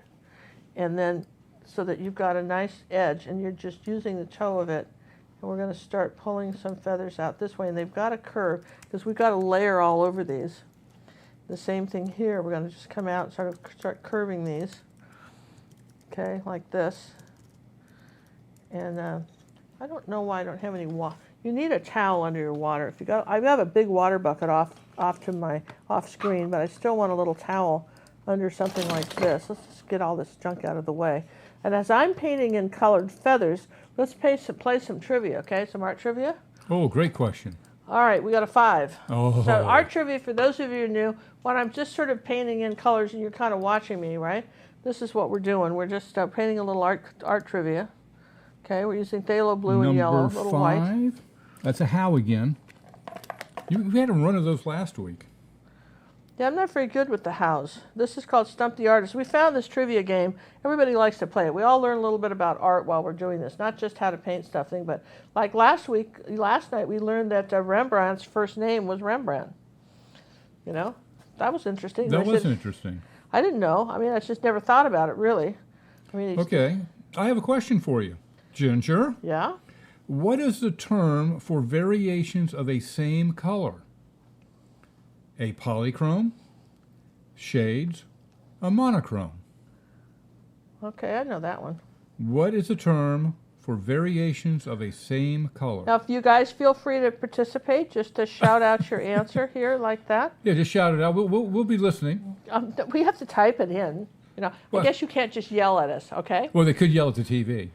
and then so that you've got a nice edge, and you're just using the toe of it. And we're going to start pulling some feathers out this way, and they've got to curve, because we've got a layer all over these. The same thing here, we're going to just come out and start curving these, okay, like this. And I don't know why I don't have any water. You need a towel under your water. If you got, I have a big water bucket off to my off screen, but I still want a little towel under something like this. Let's just get all this junk out of the way. And as I'm painting in colored feathers, let's play some trivia, okay? Some art trivia. Oh, great question. All right, we got a 5. Oh. So art trivia, for those of you who are new, when I'm just sort of painting in colors and you're kind of watching me, right? This is what we're doing. We're just painting a little art trivia. Okay, we're using phthalo blue and yellow, a little white. That's a how again. We had a run of those last week. Yeah, I'm not very good with the hows. This is called Stump the Artist. We found this trivia game. Everybody likes to play it. We all learn a little bit about art while we're doing this, not just how to paint stuff, but like last night, we learned that Rembrandt's first name was Rembrandt. You know, that was interesting. That was interesting. I didn't know. I mean, I just never thought about it, really. I mean, okay, I have a question for you, Ginger. Yeah? What is the term for variations of a same color? A polychrome, shades, a monochrome. Okay, I know that one. What is the term for variations of a same color? Now, if you guys feel free to participate, just to shout out your answer here like that. Yeah, just shout it out. We'll be listening. We have to type it in. You know, I guess you can't just yell at us, okay? Well, they could yell at the TV.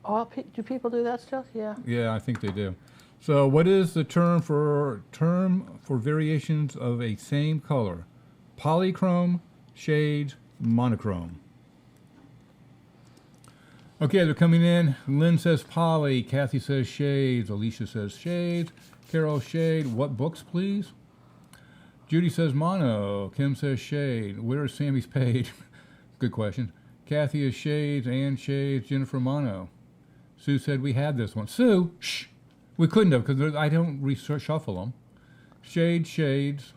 Oh, do people do that still? Yeah. Yeah, I think they do. So, what is the term for variations of a same color? Polychrome, shades, monochrome. Okay, they're coming in. Lynn says poly. Kathy says shades. Alicia says shades. Carol, shade. What books, please? Judy says mono. Kim says shade. Where is Sammy's page? Good question. Kathy is shades. Ann shades. Jennifer mono. Sue said we had this one. Sue, shh. We couldn't have because I don't reshuffle them. Shades.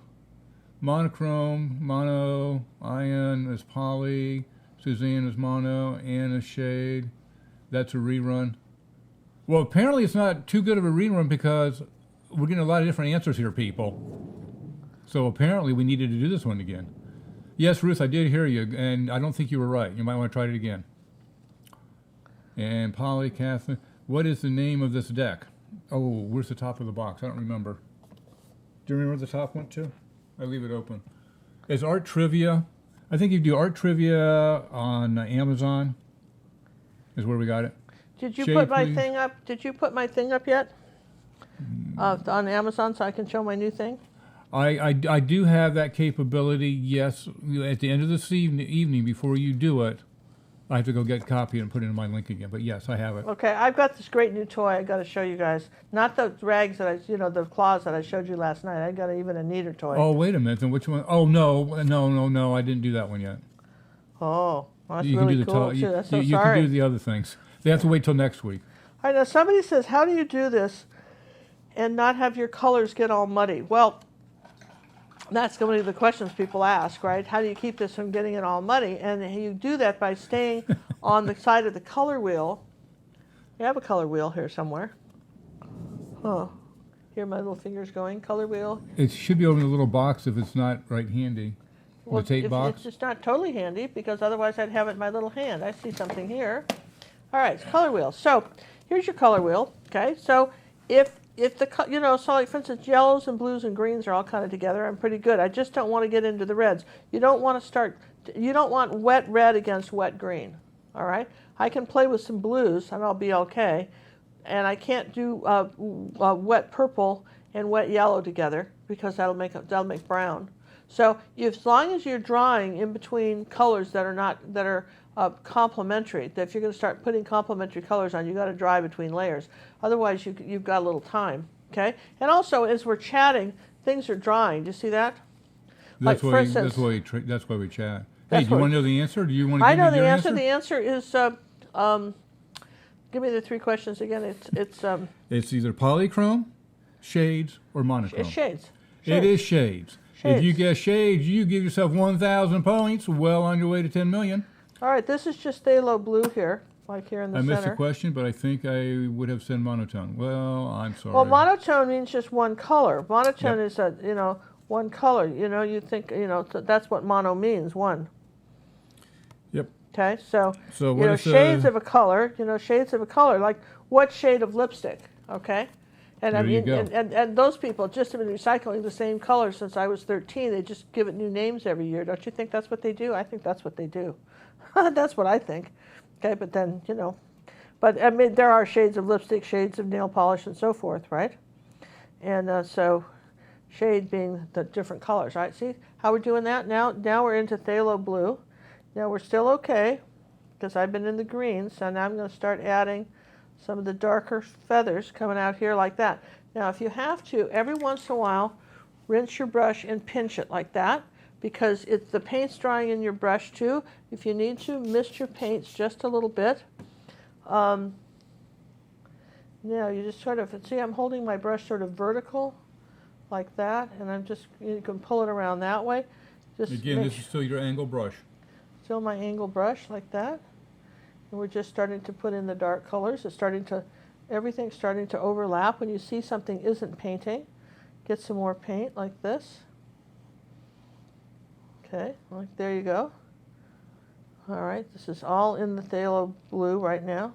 Monochrome, mono. Ian is poly. Suzanne is mono. Ann is shade. That's a rerun. Well, apparently it's not too good of a rerun because we're getting a lot of different answers here, people. So apparently we needed to do this one again. Yes, Ruth, I did hear you, and I don't think you were right. You might want to try it again. And Polly, Catherine, what is the name of this deck? Oh, where's the top of the box? I don't remember. Do you remember where the top went to? I leave it open. It's art trivia. I think you do art trivia on Amazon. Is where we got it. Did you put my thing up? Did you put my thing up yet? On Amazon, so I can show my new thing. I do have that capability. Yes, at the end of this evening, before you do it, I have to go get a copy and put it in my link again. But yes, I have it. Okay, I've got this great new toy I got to show you guys. Not the rags that the claws that I showed you last night. I got even a neater toy. Oh, wait a minute. Then which one? Oh, no. I didn't do that one yet. Oh, well, that's really cool, too. That's so you sorry. can do the other things. They have to wait till next week. All right, now somebody says, how do you do this and not have your colors get all muddy? Well, that's going to be the questions people ask, right? How do you keep this from getting it all muddy? And you do that by staying on the side of the color wheel. You have a color wheel here somewhere. Huh. Here my little finger's going. Color wheel. It should be over in the little box if it's not right handy. Well, the tape box. It's just not totally handy because otherwise I'd have it in my little hand. I see something here. All right, it's color wheel. So here's your color wheel. Okay, so if the so like for instance, yellows and blues and greens are all kind of together, I'm pretty good. I just don't want to get into the reds. You don't want wet red against wet green. All right, I can play with some blues and I'll be okay, and I can't do wet purple and wet yellow together because that'll make brown. So as long as you're drawing in between colors that are complementary, that if you're going to start putting complementary colors on, you got to dry between layers. Otherwise, you've got a little time. Okay. And also, as we're chatting, things are drying. Do you see that? That's why we chat. Hey, do you want to know the answer? Do you want to give me the your answer? The answer is give me the three questions again. It's either polychrome, shades, or monochrome. It's shades. It is shades. If you guess shades, you give yourself 1,000 points, well on your way to 10 million. All right, this is just phthalo blue here, like here in the center. I missed the question, but I think I would have said monotone. Well, I'm sorry. Well, monotone means just one color. Monotone is one color. You think that's what mono means, one. Yep. Okay, so what is shades of a color. Shades of a color. Like what shade of lipstick? Okay. And there you go. And those people just have been recycling the same color since I was 13. They just give it new names every year. Don't you think that's what they do? I think that's what they do. That's what I think. Okay, but then, but I mean, there are shades of lipstick, shades of nail polish, and so forth, right? And so shade being the different colors, right? See how we're doing that? Now we're into phthalo blue. Now we're still okay because I've been in the greens, so now I'm going to start adding some of the darker feathers coming out here like that. Now, if you have to, every once in a while, rinse your brush and pinch it like that, because the paint's drying in your brush too. If you need to, mist your paints just a little bit. Now you just sort of, see I'm holding my brush sort of vertical like that, and I'm just, you can pull it around that way. Just Again, this is still your angle brush. Still my angle brush like that. And we're just starting to put in the dark colors. It's starting to, everything's starting to overlap. When you see something isn't painting, get some more paint like this. Okay, like there you go. All right, this is all in the phthalo blue right now.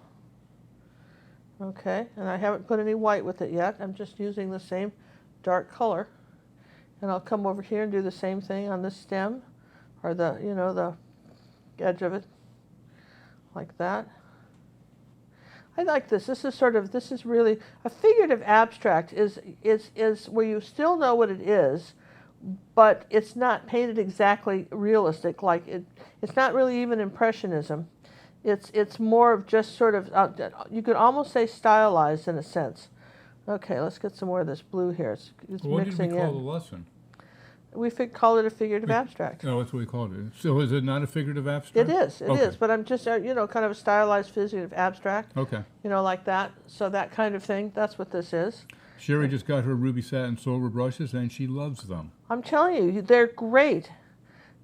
Okay, and I haven't put any white with it yet. I'm just using the same dark color. And I'll come over here and do the same thing on this stem, or the, you know, the edge of it, like that. I like this. This is sort of, this is really, a figurative abstract is where you still know what it is, but it's not painted exactly realistic. Like it's not really even impressionism. It's more of just sort of, you could almost say stylized in a sense. Okay, let's get some more of this blue here. It's What mixing did we call in. the lesson? We called it a figurative abstract. No, that's what we called it. So is it not a figurative abstract? It is, it Okay. is. But I'm just, you know, kind of a stylized figurative abstract. Okay. You know, like that. So that kind of thing, that's what this is. Sherry just got her ruby satin silver brushes, and she loves them. I'm telling you, they're great.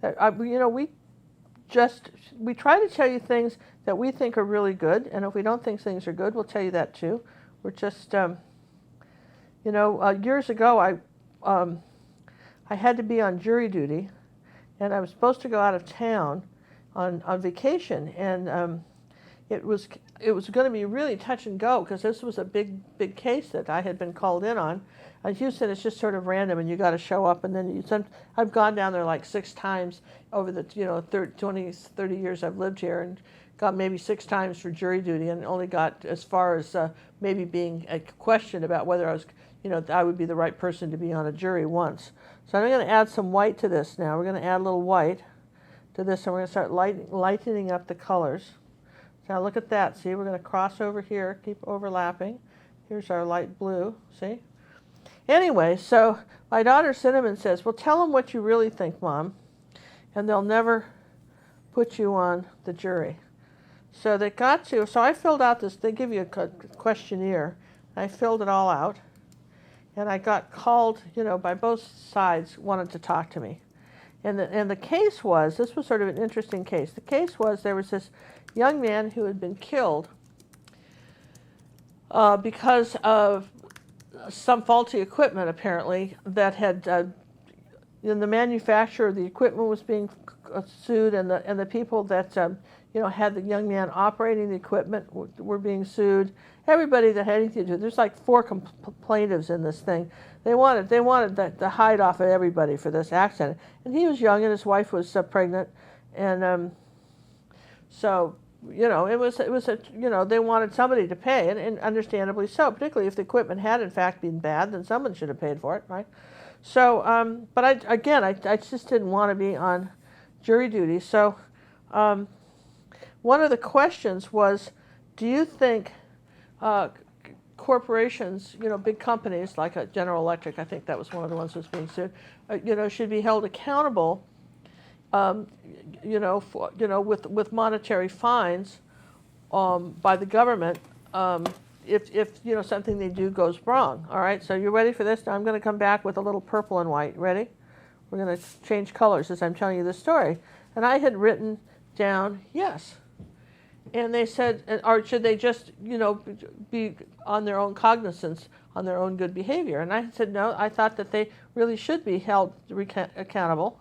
You know, we try to tell you things that we think are really good, and if we don't think things are good, we'll tell you that too. We're just, you know, years ago, I had to be on jury duty, and I was supposed to go out of town on vacation, and it was going to be really touch and go, because this was a big case that I had been called in on. And Houston, it's just sort of random, and you got to show up, and then I've gone down there like 6 times over the 30 years I've lived here, and got maybe 6 times for jury duty, and only got as far as maybe being a question about whether I was, I would be the right person to be on a jury once. So I'm going to add some white to this now. We're going to add a little white to this, and we're going to start lightening up the colors. So now look at that. See, we're going to cross over here, keep overlapping. Here's our light blue, see? Anyway, so my daughter Cinnamon says, well, tell them what you really think, Mom, and they'll never put you on the jury. So they got to, so I filled out this, they give you a questionnaire. I filled it all out, and I got called, by both sides wanted to talk to me. And the case was, this was sort of an interesting case. The case was there was this young man who had been killed because of some faulty equipment, apparently, that had, the manufacturer of the equipment was being sued, and the people that, had the young man operating the equipment were being sued. Everybody that had anything to do, there's like 4 plaintiffs in this thing. They wanted the hide off of everybody for this accident. And he was young, and his wife was pregnant, and so it was they wanted somebody to pay, and understandably so. Particularly if the equipment had in fact been bad, then someone should have paid for it, right? So, but I just didn't want to be on jury duty. So, one of the questions was, do you think corporations, big companies like General Electric, I think that was one of the ones that was being sued, should be held accountable, with monetary fines by the government if something they do goes wrong. All right, so you're ready for this? Now I'm going to come back with a little purple and white. Ready? We're going to change colors as I'm telling you the story. And I had written down yes. And they said, or should they just, be on their own cognizance, on their own good behavior? And I said, no, I thought that they really should be held accountable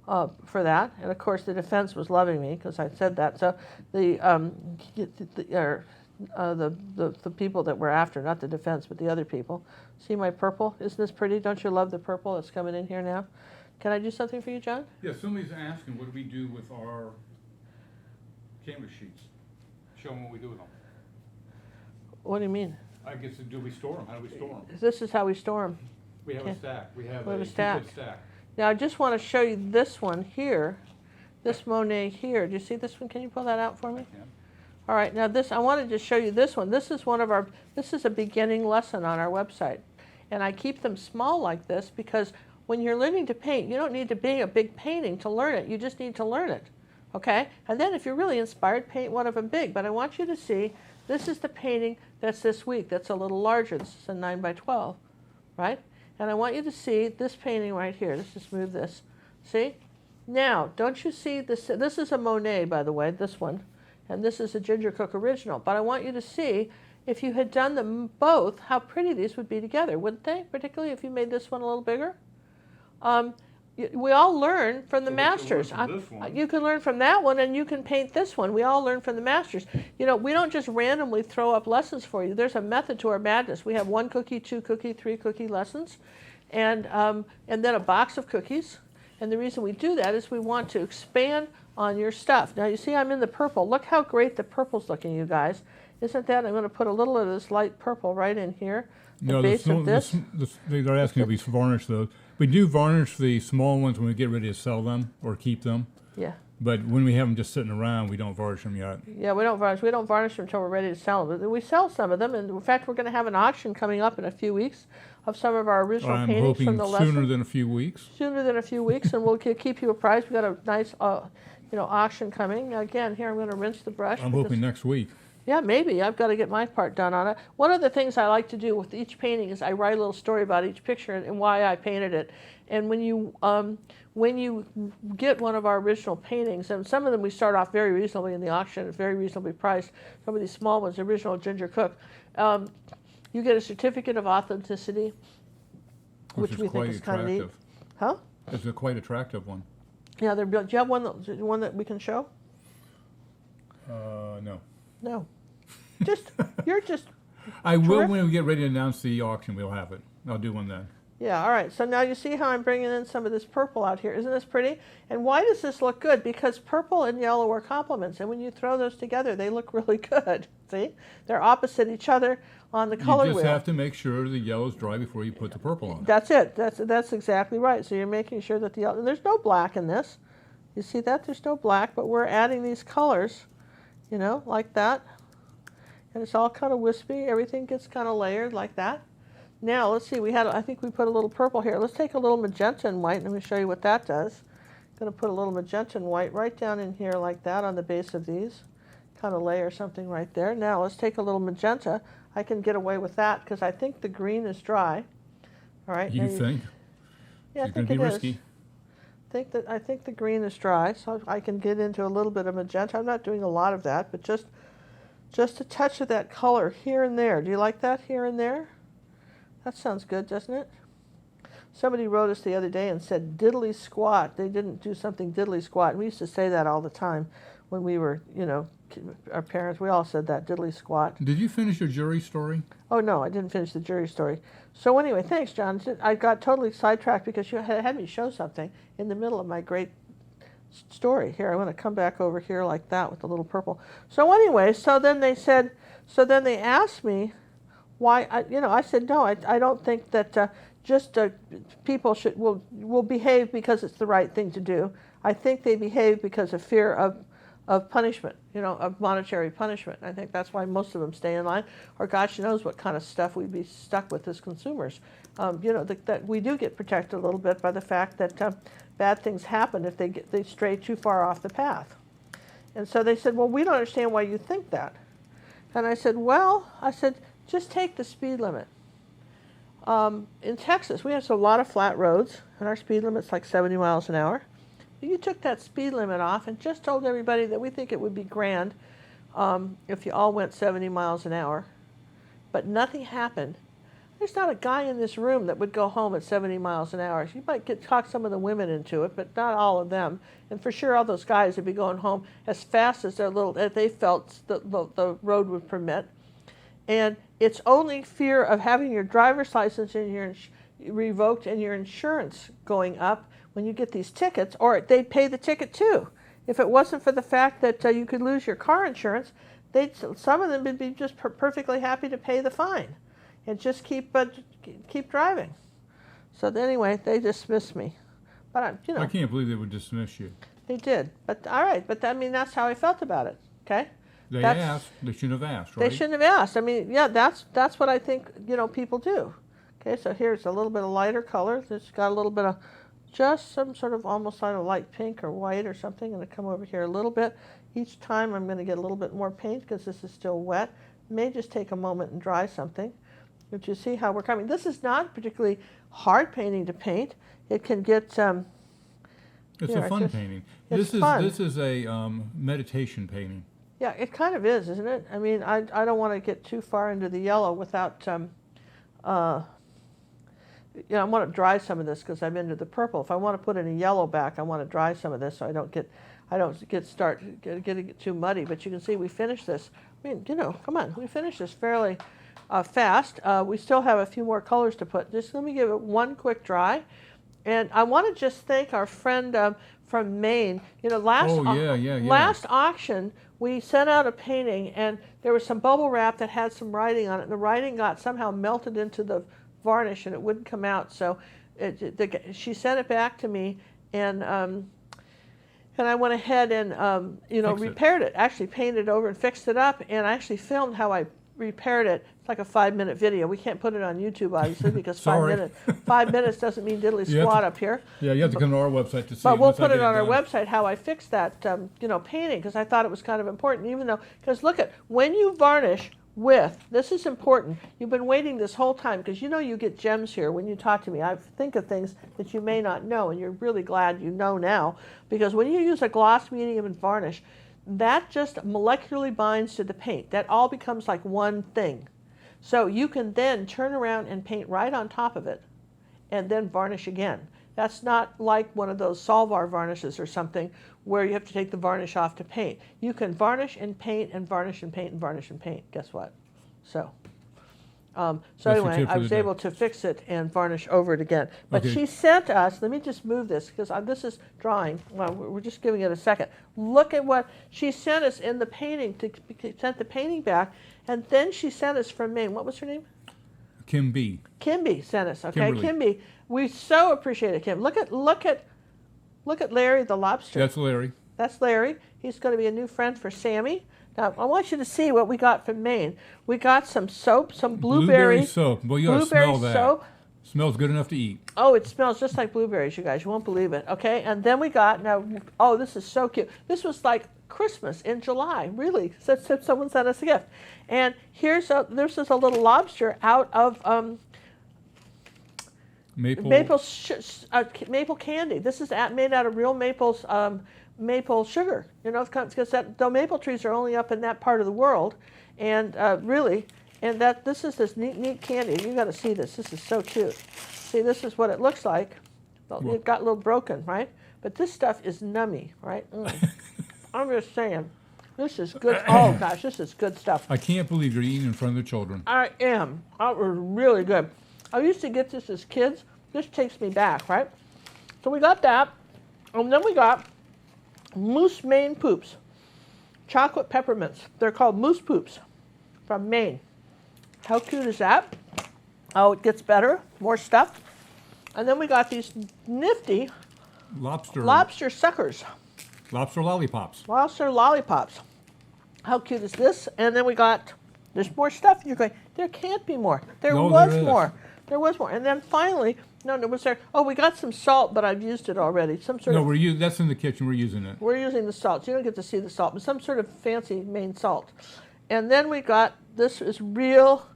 for that. And of course, the defense was loving me because I said that. So the people that were after, not the defense, but the other people. See my purple? Isn't this pretty? Don't you love the purple that's coming in here now? Can I do something for you, John? Yeah, somebody's asking, what do we do with our canvas sheets? Show them what we do with them. What do you mean? I guess, do we store them? How do we store them? This is how we store them. We have a stack. We have a a stack. stack. Now I just want to show you this one here, this Monet here. Do you see this one? Can you pull that out for me? Yeah. All right, now this, I wanted to show you this one. This is this is a beginning lesson on our website. And I keep them small like this because when you're learning to paint, you don't need to be a big painting to learn it. You just need to learn it, okay? And then if you're really inspired, paint one of them big. But I want you to see, this is the painting that's this week. That's a little larger. This is a 9 by 12, right? And I want you to see this painting right here. Let's just move this. See? Now, don't you see this? This is a Monet, by the way, this one. And this is a Ginger Cook original. But I want you to see, if you had done them both, how pretty these would be together, wouldn't they? Particularly if you made this one a little bigger. We all learn from the masters. You can learn from that one, and you can paint this one. We all learn from the masters. You know, we don't just randomly throw up lessons for you. There's a method to our madness. We have 1 cookie, 2 cookie, 3 cookie lessons, and then a box of cookies. And the reason we do that is we want to expand on your stuff. Now you see I'm in the purple. Look how great the purple's looking, you guys. Isn't that? I'm going to put a little of this light purple right in here. No, they're asking if we varnish those. We do varnish the small ones when we get ready to sell them or keep them. Yeah. But when we have them just sitting around, we don't varnish them yet. Yeah, we don't varnish. We don't varnish them until we're ready to sell them. But we sell some of them, and in fact, we're going to have an auction coming up in a few weeks of some of our original paintings from the lesson. Sooner than a few weeks. Sooner than a few weeks, and we'll keep you apprised. We've got a nice, auction coming. Now, again, here I'm going to rinse the brush. I'm hoping next week. Yeah, maybe. I've got to get my part done on it. One of the things I like to do with each painting is I write a little story about each picture and why I painted it. And when you get one of our original paintings, and some of them we start off very reasonably in the auction, it's very reasonably priced. Some of these small ones, original Ginger Cook, you get a certificate of authenticity, which we think is kind of neat. Huh? It's a quite attractive one. Yeah, do you have one that we can show? No. No. You're just. I will when we get ready to announce the auction. We'll have it. I'll do one then. Yeah, all right. So now you see how I'm bringing in some of this purple out here. Isn't this pretty? And why does this look good? Because purple and yellow are complements. And when you throw those together, they look really good. See? They're opposite each other on the color wheel. You just have to make sure the yellow's dry before you put the purple on. That's it. That's exactly right. So you're making sure that the yellow... And there's no black in this. You see that? There's no black, but we're adding these colors, like that. And it's all kind of wispy. Everything gets kind of layered like that. Now, let's see, I think we put a little purple here. Let's take a little magenta and white, and let me show you what that does. I'm going to put a little magenta and white right down in here like that on the base of these. Kind of layer something right there. Now, let's take a little magenta. I can get away with that because I think the green is dry. All right. You think? Yeah, I think it is. I think the green is dry, so I can get into a little bit of magenta. I'm not doing a lot of that, but just a touch of that color here and there. Do you like that here and there? That sounds good, doesn't it? Somebody wrote us the other day and said diddly squat. They didn't do something diddly squat. And we used to say that all the time when we were, our parents, we all said that, diddly squat. Did you finish your jury story? Oh, no, I didn't finish the jury story. So anyway, thanks, John. I got totally sidetracked because you had me show something in the middle of my great story. Here, I'm going to come back over here like that with the little purple. So anyway, so then they asked me why, I said, no, I don't think that people will behave because it's the right thing to do. I think they behave because of fear of punishment, of monetary punishment. I think that's why most of them stay in line, or gosh knows what kind of stuff we'd be stuck with as consumers. That we do get protected a little bit by the fact that bad things happen if they stray too far off the path. And so they said, well, we don't understand why you think that. And I said, just take the speed limit. In Texas, we have a lot of flat roads, and our speed limit's like 70 miles an hour. You took that speed limit off and just told everybody that we think it would be grand if you all went 70 miles an hour, but nothing happened. There's not a guy in this room that would go home at 70 miles an hour. You might talk some of the women into it, but not all of them. And for sure, all those guys would be going home as fast as they felt the road would permit. And it's only fear of having your driver's license and revoked and your insurance going up when you get these tickets, or they'd pay the ticket too. If it wasn't for the fact that you could lose your car insurance, some of them would be just perfectly happy to pay the fine and just keep driving. So anyway, they dismissed me. But I can't believe they would dismiss you. They did. But all right. But that's how I felt about it. Okay. They asked. They shouldn't have asked, right? They shouldn't have asked. I mean, yeah, that's what I think, people do. Okay, so here's a little bit of lighter color. It's got a little bit of just some sort of almost like a light pink or white or something. I'm going to come over here a little bit. Each time I'm going to get a little bit more paint because this is still wet. It may just take a moment and dry something. But you see how we're coming. This is not particularly hard painting to paint. It can get It's a fun painting. This is a meditation painting. Yeah, it kind of is, isn't it? I mean, I don't want to get too far into the yellow without, I want to dry some of this because I'm into the purple. If I want to put any yellow back, I want to dry some of this so I don't get too muddy. But you can see we finished this. I mean, come on, we finished this fairly fast. We still have a few more colors to put. Just let me give it one quick dry. And I want to just thank our friend from Maine. Last auction, we sent out a painting, and there was some bubble wrap that had some writing on it. And the writing got somehow melted into the varnish, and it wouldn't come out. So she sent it back to me, and I went ahead and repaired it. Actually painted over and fixed it up, and I actually filmed how I repaired it. It's like a 5-minute video. We can't put it on YouTube, obviously, because 5 minutes doesn't mean diddly squat up here. Yeah, you have to come to our website to see. But we'll put it on our website how I fixed that, painting, because I thought it was kind of important. Because look at when you varnish with, this is important. You've been waiting this whole time because you get gems here when you talk to me. I think of things that you may not know, and you're really glad you know now, because when you use a gloss medium and varnish, that just molecularly binds to the paint. That all becomes like one thing. So you can then turn around and paint right on top of it and then varnish again. That's not like one of those Solvar varnishes or something where you have to take the varnish off to paint. You can varnish and paint and varnish and paint and varnish and paint. Guess what? So anyway, I was able to fix it and varnish over it again. But she sent us, let me just move this because this is drawing. Well, we're just giving it a second. Look at what she sent us in the painting, sent the painting back, and then she sent us from Maine. What was her name? Kimby. Kimby sent us, okay? Kimberly. Kimby. We so appreciate it, Kim. Look at Larry the lobster. That's Larry. That's Larry. He's going to be a new friend for Sammy. Now, I want you to see what we got from Maine. We got some soap, some blueberry soap. Well, you got to smell that. Soap. Smells good enough to eat. Oh, it smells just like blueberries, you guys. You won't believe it, okay? And then we got, this is so cute. This was like Christmas in July, really. Someone sent us a gift. And this is a little lobster out of maple candy. This is made out of real maple sugar, because the maple trees are only up in that part of the world, and this is this neat candy. You got to see this. This is so cute. See, this is what it looks like. Well, it got a little broken, right? But this stuff is nummy, right? I'm just saying, this is good. Oh gosh, this is good stuff. I can't believe you're eating in front of the children. I am. That was really good. I used to get this as kids. This takes me back, right? So we got that, and then we got Moose Maine Poops, chocolate peppermints. They're called Moose Poops from Maine. How cute is that? Oh, it gets better, more stuff. And then we got these nifty lobster suckers. Lobster lollipops. Lobster lollipops. How cute is this? And then there's more stuff. You're going, there can't be more. There was more. There was more. And then finally, we got some salt, but I've used it already. That's in the kitchen. We're using it. We're using the salt. You don't get to see the salt, but some sort of fancy Maine salt. And then we got, this is real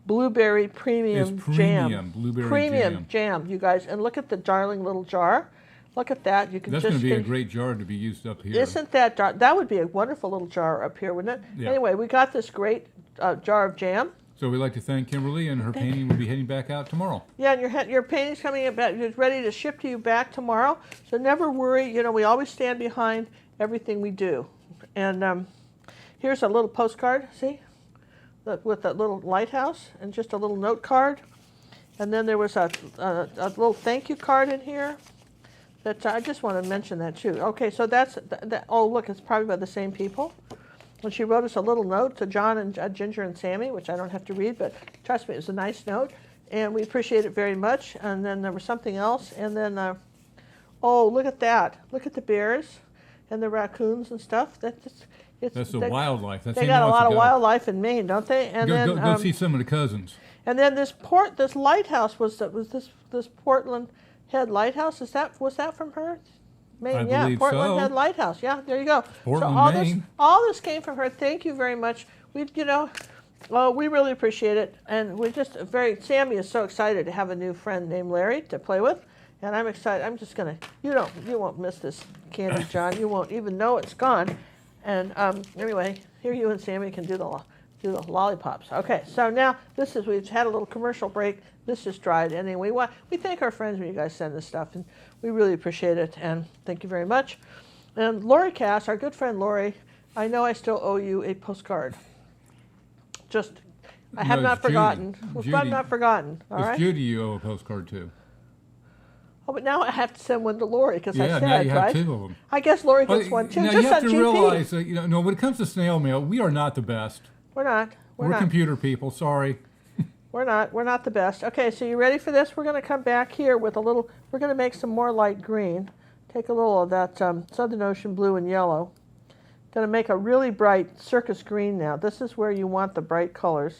blueberry premium jam. Premium jam, you guys. And look at the darling little jar. Look at that. That's going to be a great jar to be used up here. Isn't that jar? That would be a wonderful little jar up here, wouldn't it? Yeah. Anyway, we got this great jar of jam. So we'd like to thank Kimberly, and her painting will be heading back out tomorrow. Yeah, and your painting's coming in, it's ready to ship to you back tomorrow. So never worry. We always stand behind everything we do. And here's a little postcard, see? With that little lighthouse and just a little note card. And then there was a little thank you card in here. That I just want to mention that too. Okay, so that's oh look, it's probably by the same people. And she wrote us a little note to John and Ginger and Sammy, which I don't have to read, but trust me, it was a nice note, and we appreciate it very much. And then there was something else, and then oh look at that, look at the bears, and the raccoons and stuff. That's the wildlife. That's they got a lot of wildlife in Maine, don't they? And go see some of the cousins. And then this lighthouse was this Portland Head Lighthouse. Was that from her? Maine, I believe Portland so. Head Lighthouse. Yeah, there you go. Portland, Maine. All this came from her. Thank you very much. We really appreciate it, and we're just Sammy is so excited to have a new friend named Larry to play with, and I'm excited. I'm just gonna. You won't miss this candy, John. You won't even know it's gone. And anyway, here you and Sammy can do the lollipops. Okay, so now we've had a little commercial break. This is dried. Anyway, we thank our friends when you guys send this stuff, and we really appreciate it, and thank you very much. And Lori Cass, our good friend Lori, I know I still owe you a postcard. I have not forgotten. I've not forgotten. All right. It's Judy you owe a postcard to. Oh, but now I have to send one to Lori because I said, now you have right? 2 of them. I guess Lori gets one too. Now Just you have on to GP. realize that when it comes to snail mail, we are not the best. We're not. We're not. Computer people. Sorry. We're not. We're not the best. Okay, so you ready for this? We're going to come back here with we're going to make some more light green. Take a little of that Southern Ocean blue and yellow. Going to make a really bright circus green now. This is where you want the bright colors.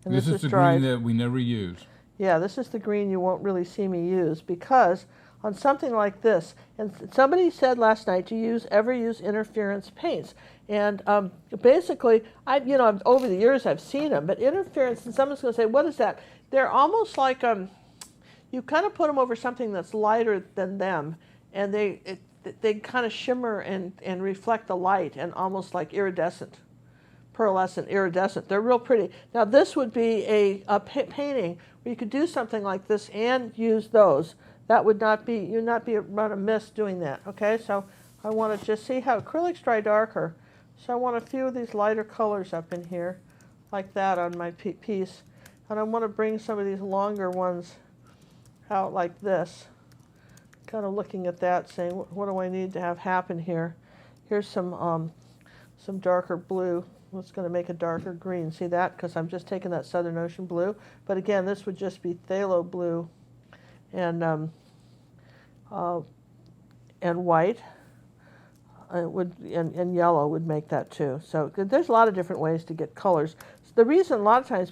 And this is the dried. green that we never use. Yeah, this is the green you won't really see me use because on something like this, and somebody said last night to ever use interference paints. And basically, over the years I've seen them, but interference, and someone's going to say, what is that? They're almost like, you kind of put them over something that's lighter than them, and they kind of shimmer and reflect the light, and almost like iridescent. Pearlescent, iridescent. They're real pretty. Now this would be a painting where you could do something like this and use those. That would not be, you'd not be run a miss doing that. Okay, so I want to just see how acrylics dry darker. So I want a few of these lighter colors up in here, like that on my piece. And I want to bring some of these longer ones out like this. Kind of looking at that, saying, what do I need to have happen here? Here's some darker blue. It's going to make a darker green. See that? Because I'm just taking that Southern Ocean blue. But again, this would just be phthalo blue and white. And yellow would make that too. So there's a lot of different ways to get colors. So the reason a lot of times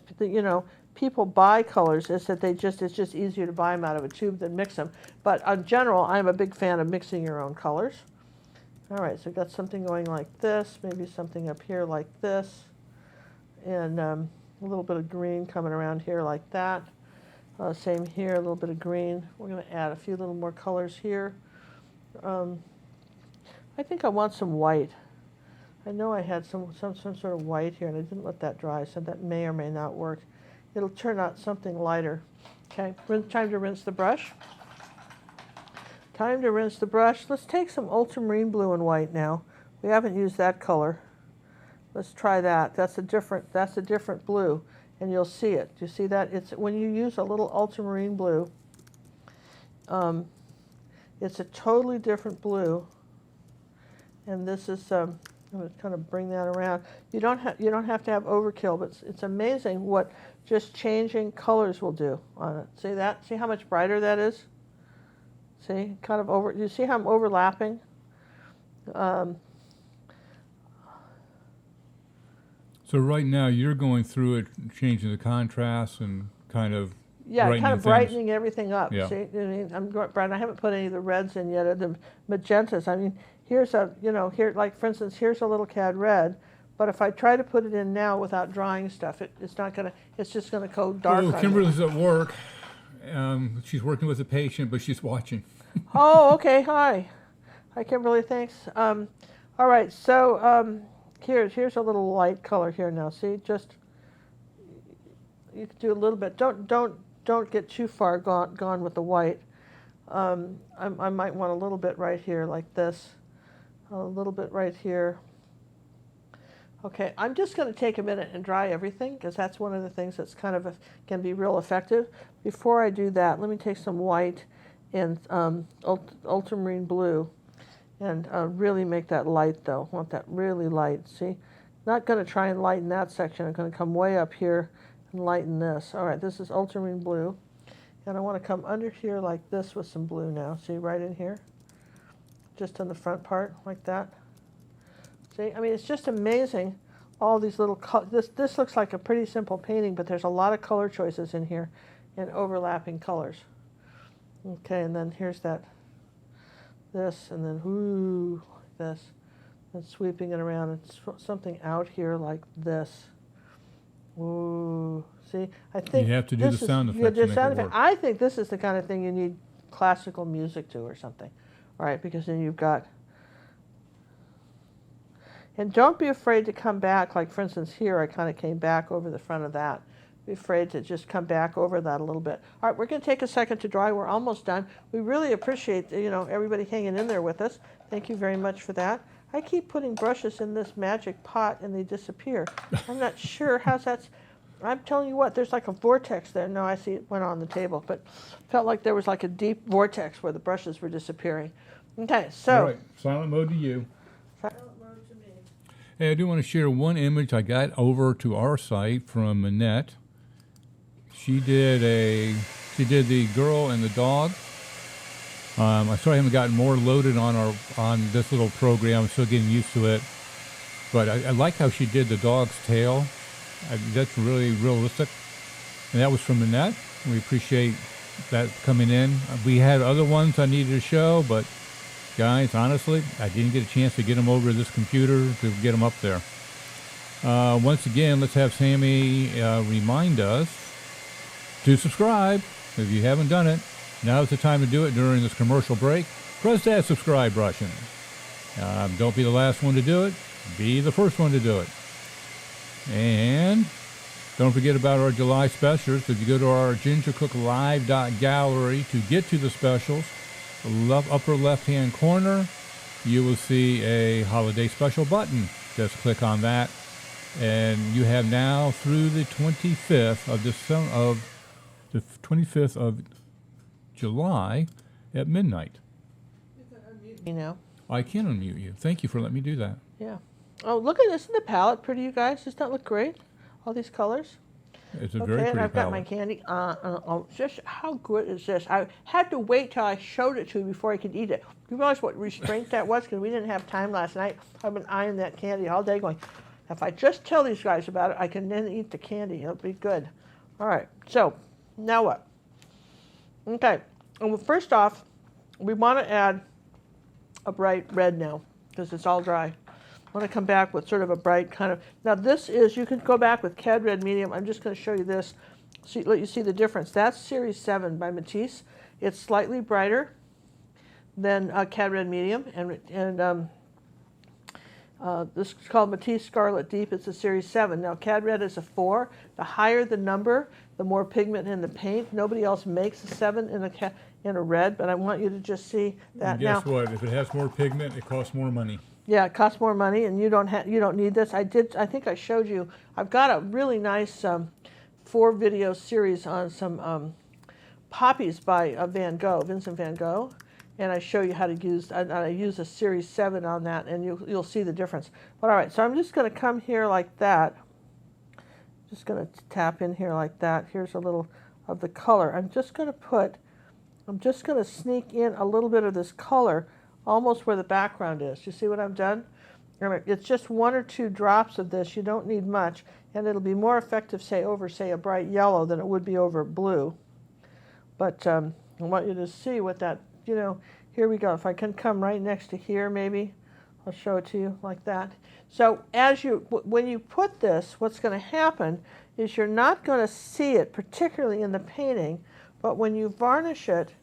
people buy colors is that it's just easier to buy them out of a tube than mix them. But in general, I'm a big fan of mixing your own colors. All right, so we've got something going like this, maybe something up here like this, and a little bit of green coming around here like that. Same here, a little bit of green. We're going to add a few little more colors here. I think I want some white. I know I had some sort of white here, and I didn't let that dry, so that may or may not work. It'll turn out something lighter. Okay, time to rinse the brush. Time to rinse the brush. Let's take some ultramarine blue and white now. We haven't used that color. Let's try that. That's a different blue, and you'll see it. Do you see that? It's when you use a little ultramarine blue. It's a totally different blue, and this is. I'm going to kind of bring that around. You don't have to have overkill, but it's amazing what just changing colors will do on it. See that? See how much brighter that is? See, kind of over. You see how I'm overlapping? So right now you're going through it, changing the contrast and kind of brightening everything up. Yeah. See, I'm bright. I haven't put any of the reds in yet, or the magentas. I mean, here's here, like for instance, here's a little cad red. But if I try to put it in now without drying stuff, it's not gonna. It's just gonna go dark. Oh, Kimberly's at work. She's working with a patient, but she's watching. Oh, okay. Hi, Kimberly. Thanks. All right. So here's a little light color here now. See, just you can do a little bit. Don't get too far gone with the white. I might want a little bit right here, like this. A little bit right here. Okay, I'm just going to take a minute and dry everything because that's one of the things that's kind of can be real effective. Before I do that, let me take some white and ultramarine blue and really make that light though. I want that really light. See, not going to try and lighten that section. I'm going to come way up here and lighten this. All right, this is ultramarine blue, and I want to come under here like this with some blue now. See, right in here. just on the front part like that. See, I mean, it's just amazing. All these little, this looks like a pretty simple painting, but there's a lot of color choices in here and overlapping colors. Okay, and then here's this, and then like this, and sweeping it around, and something out here like this. Ooh, see, I think you have to do the sound effects to make it work. I think this is the kind of thing you need classical music to or something, right? Because then you've got, and don't be afraid to come back. Like for instance, here I kind of came back over the front of that. Be afraid to just come back over that a little bit. All right, we're going to take a second to dry. We're almost done. We really appreciate everybody hanging in there with us. Thank you very much for that. I keep putting brushes in this magic pot and they disappear. I'm not sure how's that's. I'm telling you what, there's like a vortex there. No, I see it went on the table, but felt like there was like a deep vortex where the brushes were disappearing. Okay, so. All right, silent mode to you. Silent mode to me. Hey, I do want to share one image I got over to our site from Annette. She did the girl and the dog. I still haven't gotten more loaded on this little program. I'm still getting used to it. But I like how she did the dog's tail. That's really realistic. And that was from Annette. We appreciate that coming in. We had other ones I needed to show, but guys, honestly, I didn't get a chance to get them over to this computer to get them up there. Once again, let's have Sammy remind us to subscribe. If you haven't done it, now's the time to do it during this commercial break. Press that subscribe button. Don't be the last one to do it. Be the first one to do it. And don't forget about our July specials. If you go to our gingercooklive.gallery to get to the specials, upper left-hand corner, you will see a holiday special button. Just click on that. And you have now through the 25th of July at midnight. You know. I can unmute you. Thank you for letting me do that. Yeah. Oh, look at this in the palette. Pretty, you guys. Does that look great? All these colors. It's a very pretty and I've got my palette. candy. Just how good is this? I had to wait till I showed it to you before I could eat it. You realize what restraint that was? Because we didn't have time last night. I've been eyeing that candy all day going, if I just tell these guys about it, I can then eat the candy. It'll be good. All right. So, now what? Okay. Well, first off, we want to add a bright red now because it's all dry. I want to come back with sort of a bright kind of. Now this is, you can go back with Cad Red Medium. I'm just going to show you this, let you see the difference. That's Series 7 by Matisse. It's slightly brighter than Cad Red Medium, and this is called Matisse Scarlet Deep. It's a Series 7. Now Cad Red is a 4. The higher the number, the more pigment in the paint. Nobody else makes a 7 in a red, but I want you to just see that. And guess what? If it has more pigment, it costs more money. Yeah, it costs more money, and you don't need this. I think I showed you. I've got a really nice 4-video series on some poppies by Vincent van Gogh, and I show you how to use. I use a Series 7 on that, and you'll see the difference. But all right, so I'm just going to come here like that. Just going to tap in here like that. Here's a little of the color. I'm just going to sneak in a little bit of this color almost where the background is. You see what I've done? It's just 1 or 2 drops of this. You don't need much, and it'll be more effective, over a bright yellow than it would be over blue. But I want you to see what that, here we go. If I can come right next to here, maybe I'll show it to you like that. So when you put this, what's going to happen is you're not going to see it, particularly in the painting, but when you varnish it,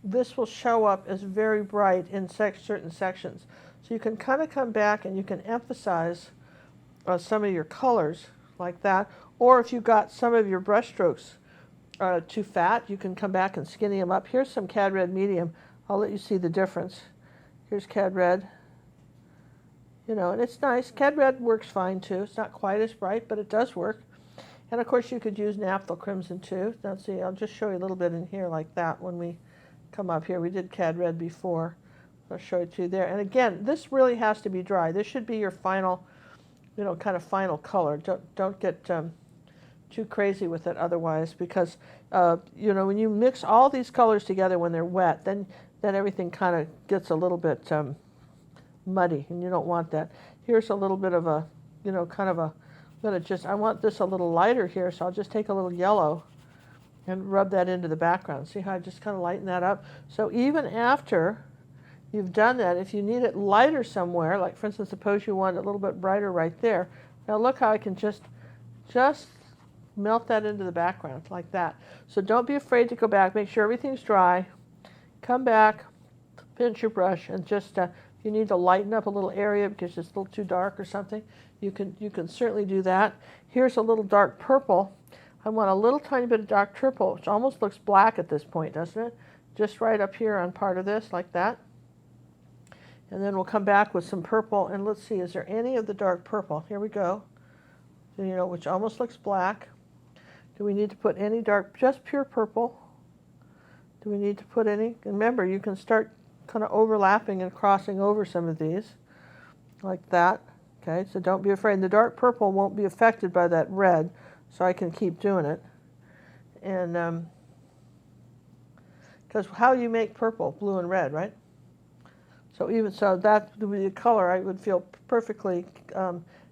this will show up as very bright in certain sections. So you can kind of come back and you can emphasize some of your colors like that. Or if you've got some of your brush strokes too fat, you can come back and skinny them up. Here's some Cad Red Medium. I'll let you see the difference. Here's Cad Red. And it's nice. Cad Red works fine too. It's not quite as bright, but it does work. And of course you could use Naphtha Crimson too. Now see, I'll just show you a little bit in here like that when we come up here. We did Cad Red before. I'll show it to you there. And again, this really has to be dry. This should be your final, kind of final color. Don't get too crazy with it otherwise, because when you mix all these colors together when they're wet, then then everything kind of gets a little bit muddy, and you don't want that. Here's a little bit of a, kind of a, I want this a little lighter here, so I'll just take a little yellow and rub that into the background. See how I just kind of lighten that up? So even after you've done that, if you need it lighter somewhere, like for instance, suppose you want it a little bit brighter right there. Now look how I can just melt that into the background like that. So don't be afraid to go back. Make sure everything's dry. Come back, pinch your brush, and just if you need to lighten up a little area because it's a little too dark or something, you can certainly do that. Here's a little dark purple. I want a little tiny bit of dark purple, which almost looks black at this point, doesn't it? Just right up here on part of this, like that. And then we'll come back with some purple, and let's see, is there any of the dark purple? Here we go. Which almost looks black. Do we need to put any dark, just pure purple? Do we need to put any? And remember, you can start kind of overlapping and crossing over some of these, like that. Okay, so don't be afraid. The dark purple won't be affected by that red, so I can keep doing it. And because how you make purple, blue and red, right? So even so, that would be the color I would feel perfectly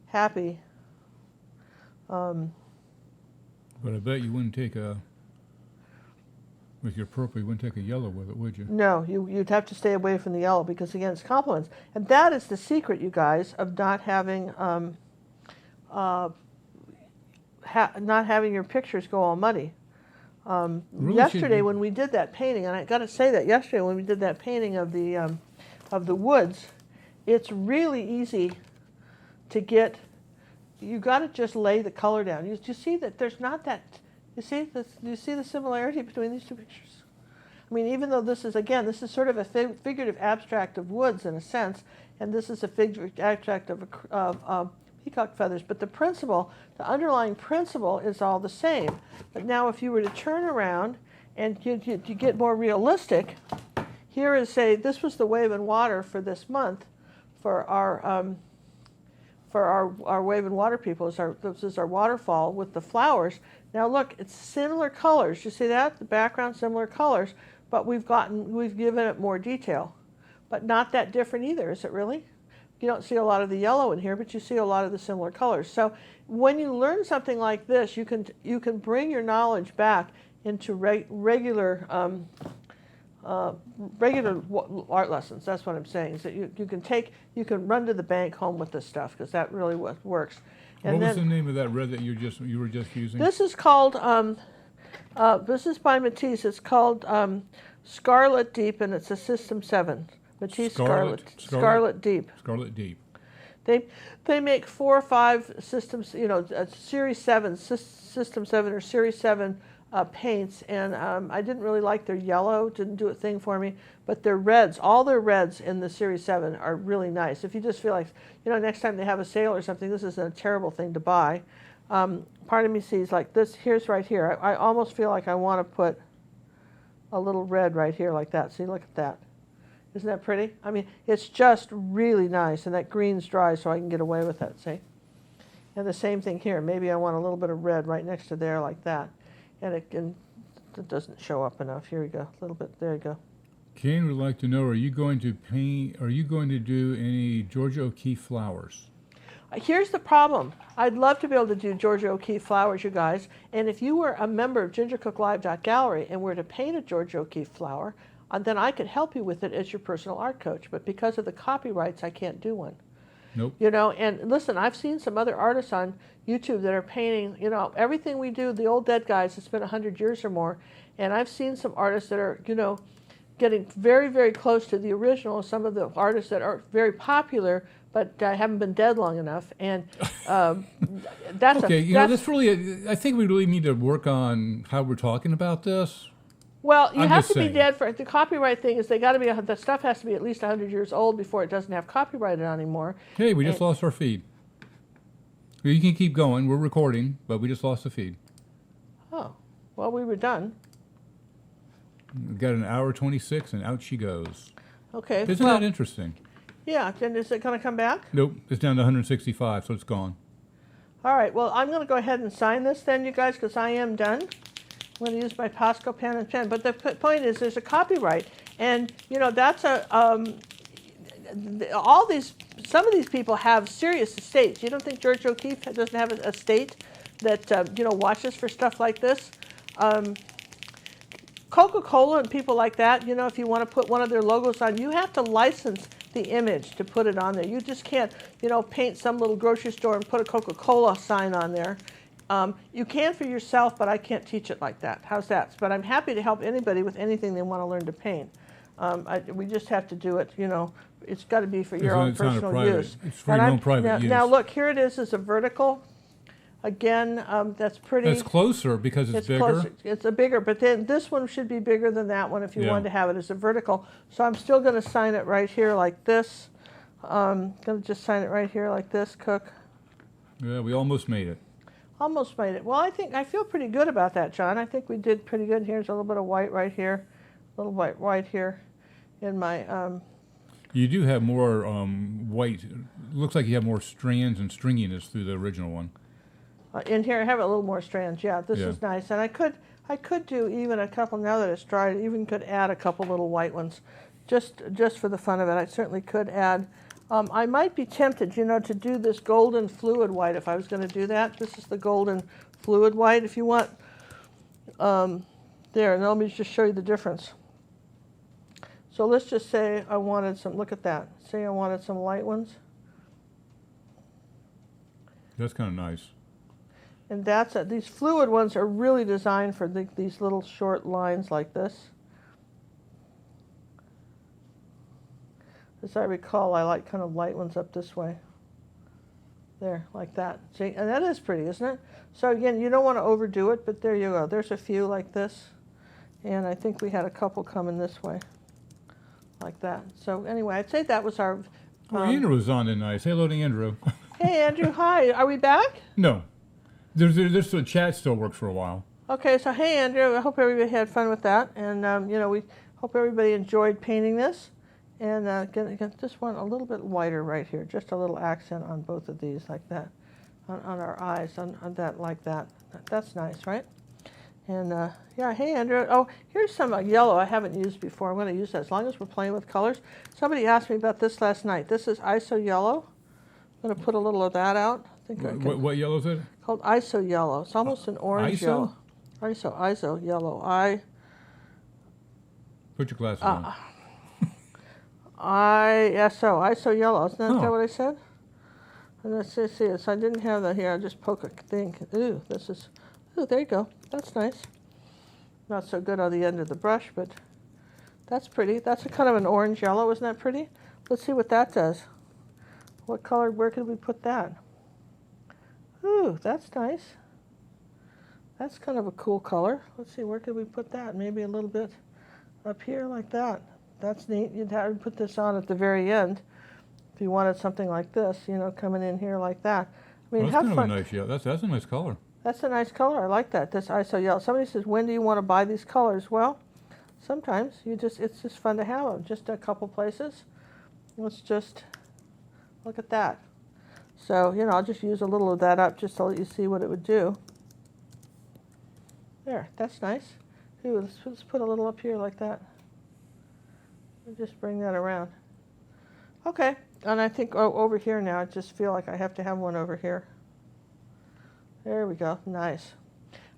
happy. But I bet you wouldn't take with your purple, you wouldn't take a yellow with it, would you? No, you'd have to stay away from the yellow because, again, it's complements. And that is the secret, you guys, of not having not having your pictures go all muddy. Really Yesterday when we did that painting, and I got to say that yesterday when we did that painting of the woods, it's really easy to get. You got to just lay the color down. You see that there's not that. You see the similarity between these two pictures? I mean, even though this is sort of a figurative abstract of woods in a sense, and this is a figurative abstract of peacock feathers, but the principle, the underlying principle is all the same. But now if you were to turn around and you get more realistic, here is, say, this was the wave and water for this month for our wave and water people. This is our waterfall with the flowers. Now look, it's similar colors. You see that? The background, similar colors, but we've given it more detail. But not that different either, is it really? You don't see a lot of the yellow in here, but you see a lot of the similar colors. So when you learn something like this, you can bring your knowledge back into regular art lessons. That's what I'm saying. Is that you can run to the bank home with this stuff because that really works. And what was the name of that red that you were just using? This is called this is by Matisse. It's called Scarlet Deep, and it's a System 7. Matisse Scarlet Deep. Scarlet Deep. They make 4 or 5 systems. Series 7, System 7 or Series 7. Paints, and I didn't really like their yellow, didn't do a thing for me, but their reds, all their reds in the Series 7 are really nice. If you just feel like, next time they have a sale or something, this isn't a terrible thing to buy. Part of me sees like this, here's right here. I almost feel like I want to put a little red right here like that. See, look at that. Isn't that pretty? I mean, it's just really nice, and that green's dry so I can get away with that, see? And the same thing here. Maybe I want a little bit of red right next to there like that. And it doesn't show up enough. Here we go, a little bit. There you go. Kane would like to know: are you going to do any Georgia O'Keeffe flowers? Here's the problem. I'd love to be able to do Georgia O'Keeffe flowers, you guys. And if you were a member of GingerCookLive.gallery and were to paint a Georgia O'Keeffe flower, then I could help you with it as your personal art coach. But because of the copyrights, I can't do one. Nope. And listen, I've seen some other artists on YouTube that are painting, everything we do, the old dead guys, it's been 100 years or more, and I've seen some artists that are, getting very, very close to the original, some of the artists that are very popular, but haven't been dead long enough, and that's okay. That's really, I think we really need to work on how we're talking about this. Well, you have to be dead for the copyright thing. Is the stuff has to be at least 100 years old before it doesn't have copyright anymore. Hey, we just lost our feed. You can keep going. We're recording, but we just lost the feed. Oh, well, we were done. We've got an hour 26, and out she goes. Okay. Isn't that interesting? Yeah. And is it going to come back? Nope. It's down to 165, so it's gone. All right. Well, I'm going to go ahead and sign this then, you guys, because I am done. I'm going to use my Posco pen and pen. But the point is there's a copyright. And that's some of these people have serious estates. You don't think George O'Keeffe doesn't have an estate that watches for stuff like this? Coca-Cola and people like that, if you want to put one of their logos on, you have to license the image to put it on there. You just can't, paint some little grocery store and put a Coca-Cola sign on there. You can for yourself, but I can't teach it like that. How's that? But I'm happy to help anybody with anything they want to learn to paint. We just have to do it, it's got to be for your own personal use. It's for your own private use. Now look, here it is as a vertical. Again, that's pretty. It's closer because it's bigger. Closer. It's a bigger, but then this one should be bigger than that one if you wanted to have it as a vertical. So I'm still going to sign it right here like this. Going to just sign it right here like this, Cook. Yeah, we almost made it. Almost made it. Well, I feel pretty good about that, John. I think we did pretty good. Here's a little bit of white right here, a little white here in my. You do have more white. Looks like you have more strands and stringiness through the original one. In here, I have a little more strands. Yeah, this is nice. And I could do even a couple, now that it's dried, even could add a couple little white ones, just for the fun of it. I certainly could add. I might be tempted, to do this golden fluid white if I was going to do that. This is the golden fluid white. If you want, there, and let me just show you the difference. So let's just say I wanted some, look at that. Say I wanted some light ones. That's kind of nice. And these fluid ones are really designed for these little short lines like this. As I recall, I like kind of light ones up this way. There, like that. See, and that is pretty, isn't it? So again, you don't want to overdo it, but there you go. There's a few like this. And I think we had a couple coming this way, like that. So anyway, I'd say that was our... Andrew's on tonight. Say hello to Andrew. Hey, Andrew, hi. Are we back? No. There's the chat still works for a while. Okay, so hey, Andrew, I hope everybody had fun with that. And, we hope everybody enjoyed painting this. And just want a little bit whiter right here, just a little accent on both of these like that, on our eyes, on that like that. That's nice, right? And yeah, hey, Andrew. Oh, here's some yellow I haven't used before. I'm going to use that as long as we're playing with colors. Somebody asked me about this last night. This is ISO yellow. I'm going to put a little of that out. I think what yellow is it? Called ISO yellow. It's almost an orange yellow. ISO yellow. Put your glasses on. ISO yellow. Isn't that what I said? And let's see it. So I didn't have that here. I just poke a thing. Ooh, there you go. That's nice. Not so good on the end of the brush, but that's pretty. That's a kind of an orange yellow. Isn't that pretty? Let's see what that does. What color? Where could we put that? Ooh, that's nice. That's kind of a cool color. Let's see, where could we put that? Maybe a little bit up here like that. That's neat. You'd have to put this on at the very end if you wanted something like this, coming in here like that. I mean, that's kind of a nice yellow. That's a nice color. That's a nice color. I like that. This ISO yellow. Somebody says, when do you want to buy these colors? Well, sometimes it's just fun to have them. Just a couple places. Let's just look at that. So, I'll just use a little of that up just to let you see what it would do. There, that's nice. Ooh, let's put a little up here like that. Just bring that around. Okay, and I think over here now, I just feel like I have to have one over here. There we go, nice.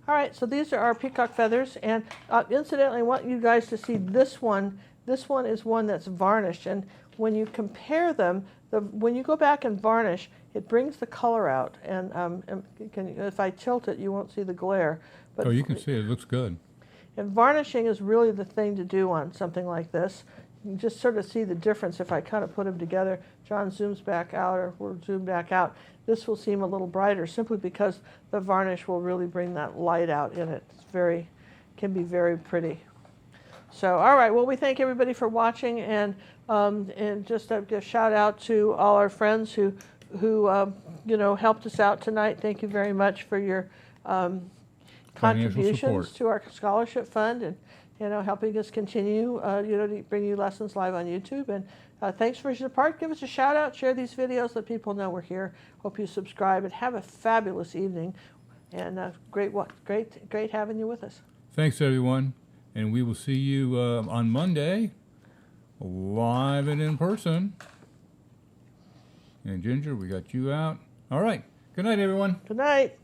All right, so these are our peacock feathers, and incidentally, I want you guys to see this one. This one is one that's varnished, and when you compare them, when you go back and varnish, it brings the color out, and if I tilt it, you won't see the glare. But you can see it looks good. And varnishing is really the thing to do on something like this. You can just sort of see the difference if I kind of put them together. John zooms back out, or we're zoomed back out. This will seem a little brighter simply because the varnish will really bring that light out in it. Can be very pretty. So, all right. Well, we thank everybody for watching, and just a shout out to all our friends who helped us out tonight. Thank you very much for your contributions to our scholarship fund, and helping us continue to bring you lessons live on YouTube. And thanks for your support. Give us a shout out, share these videos, let people know we're here. Hope you subscribe, and have a fabulous evening. And great having you with us. Thanks, everyone, and we will see you on Monday live and in person. And Ginger, we got you out. All right. Good night, everyone. Good night.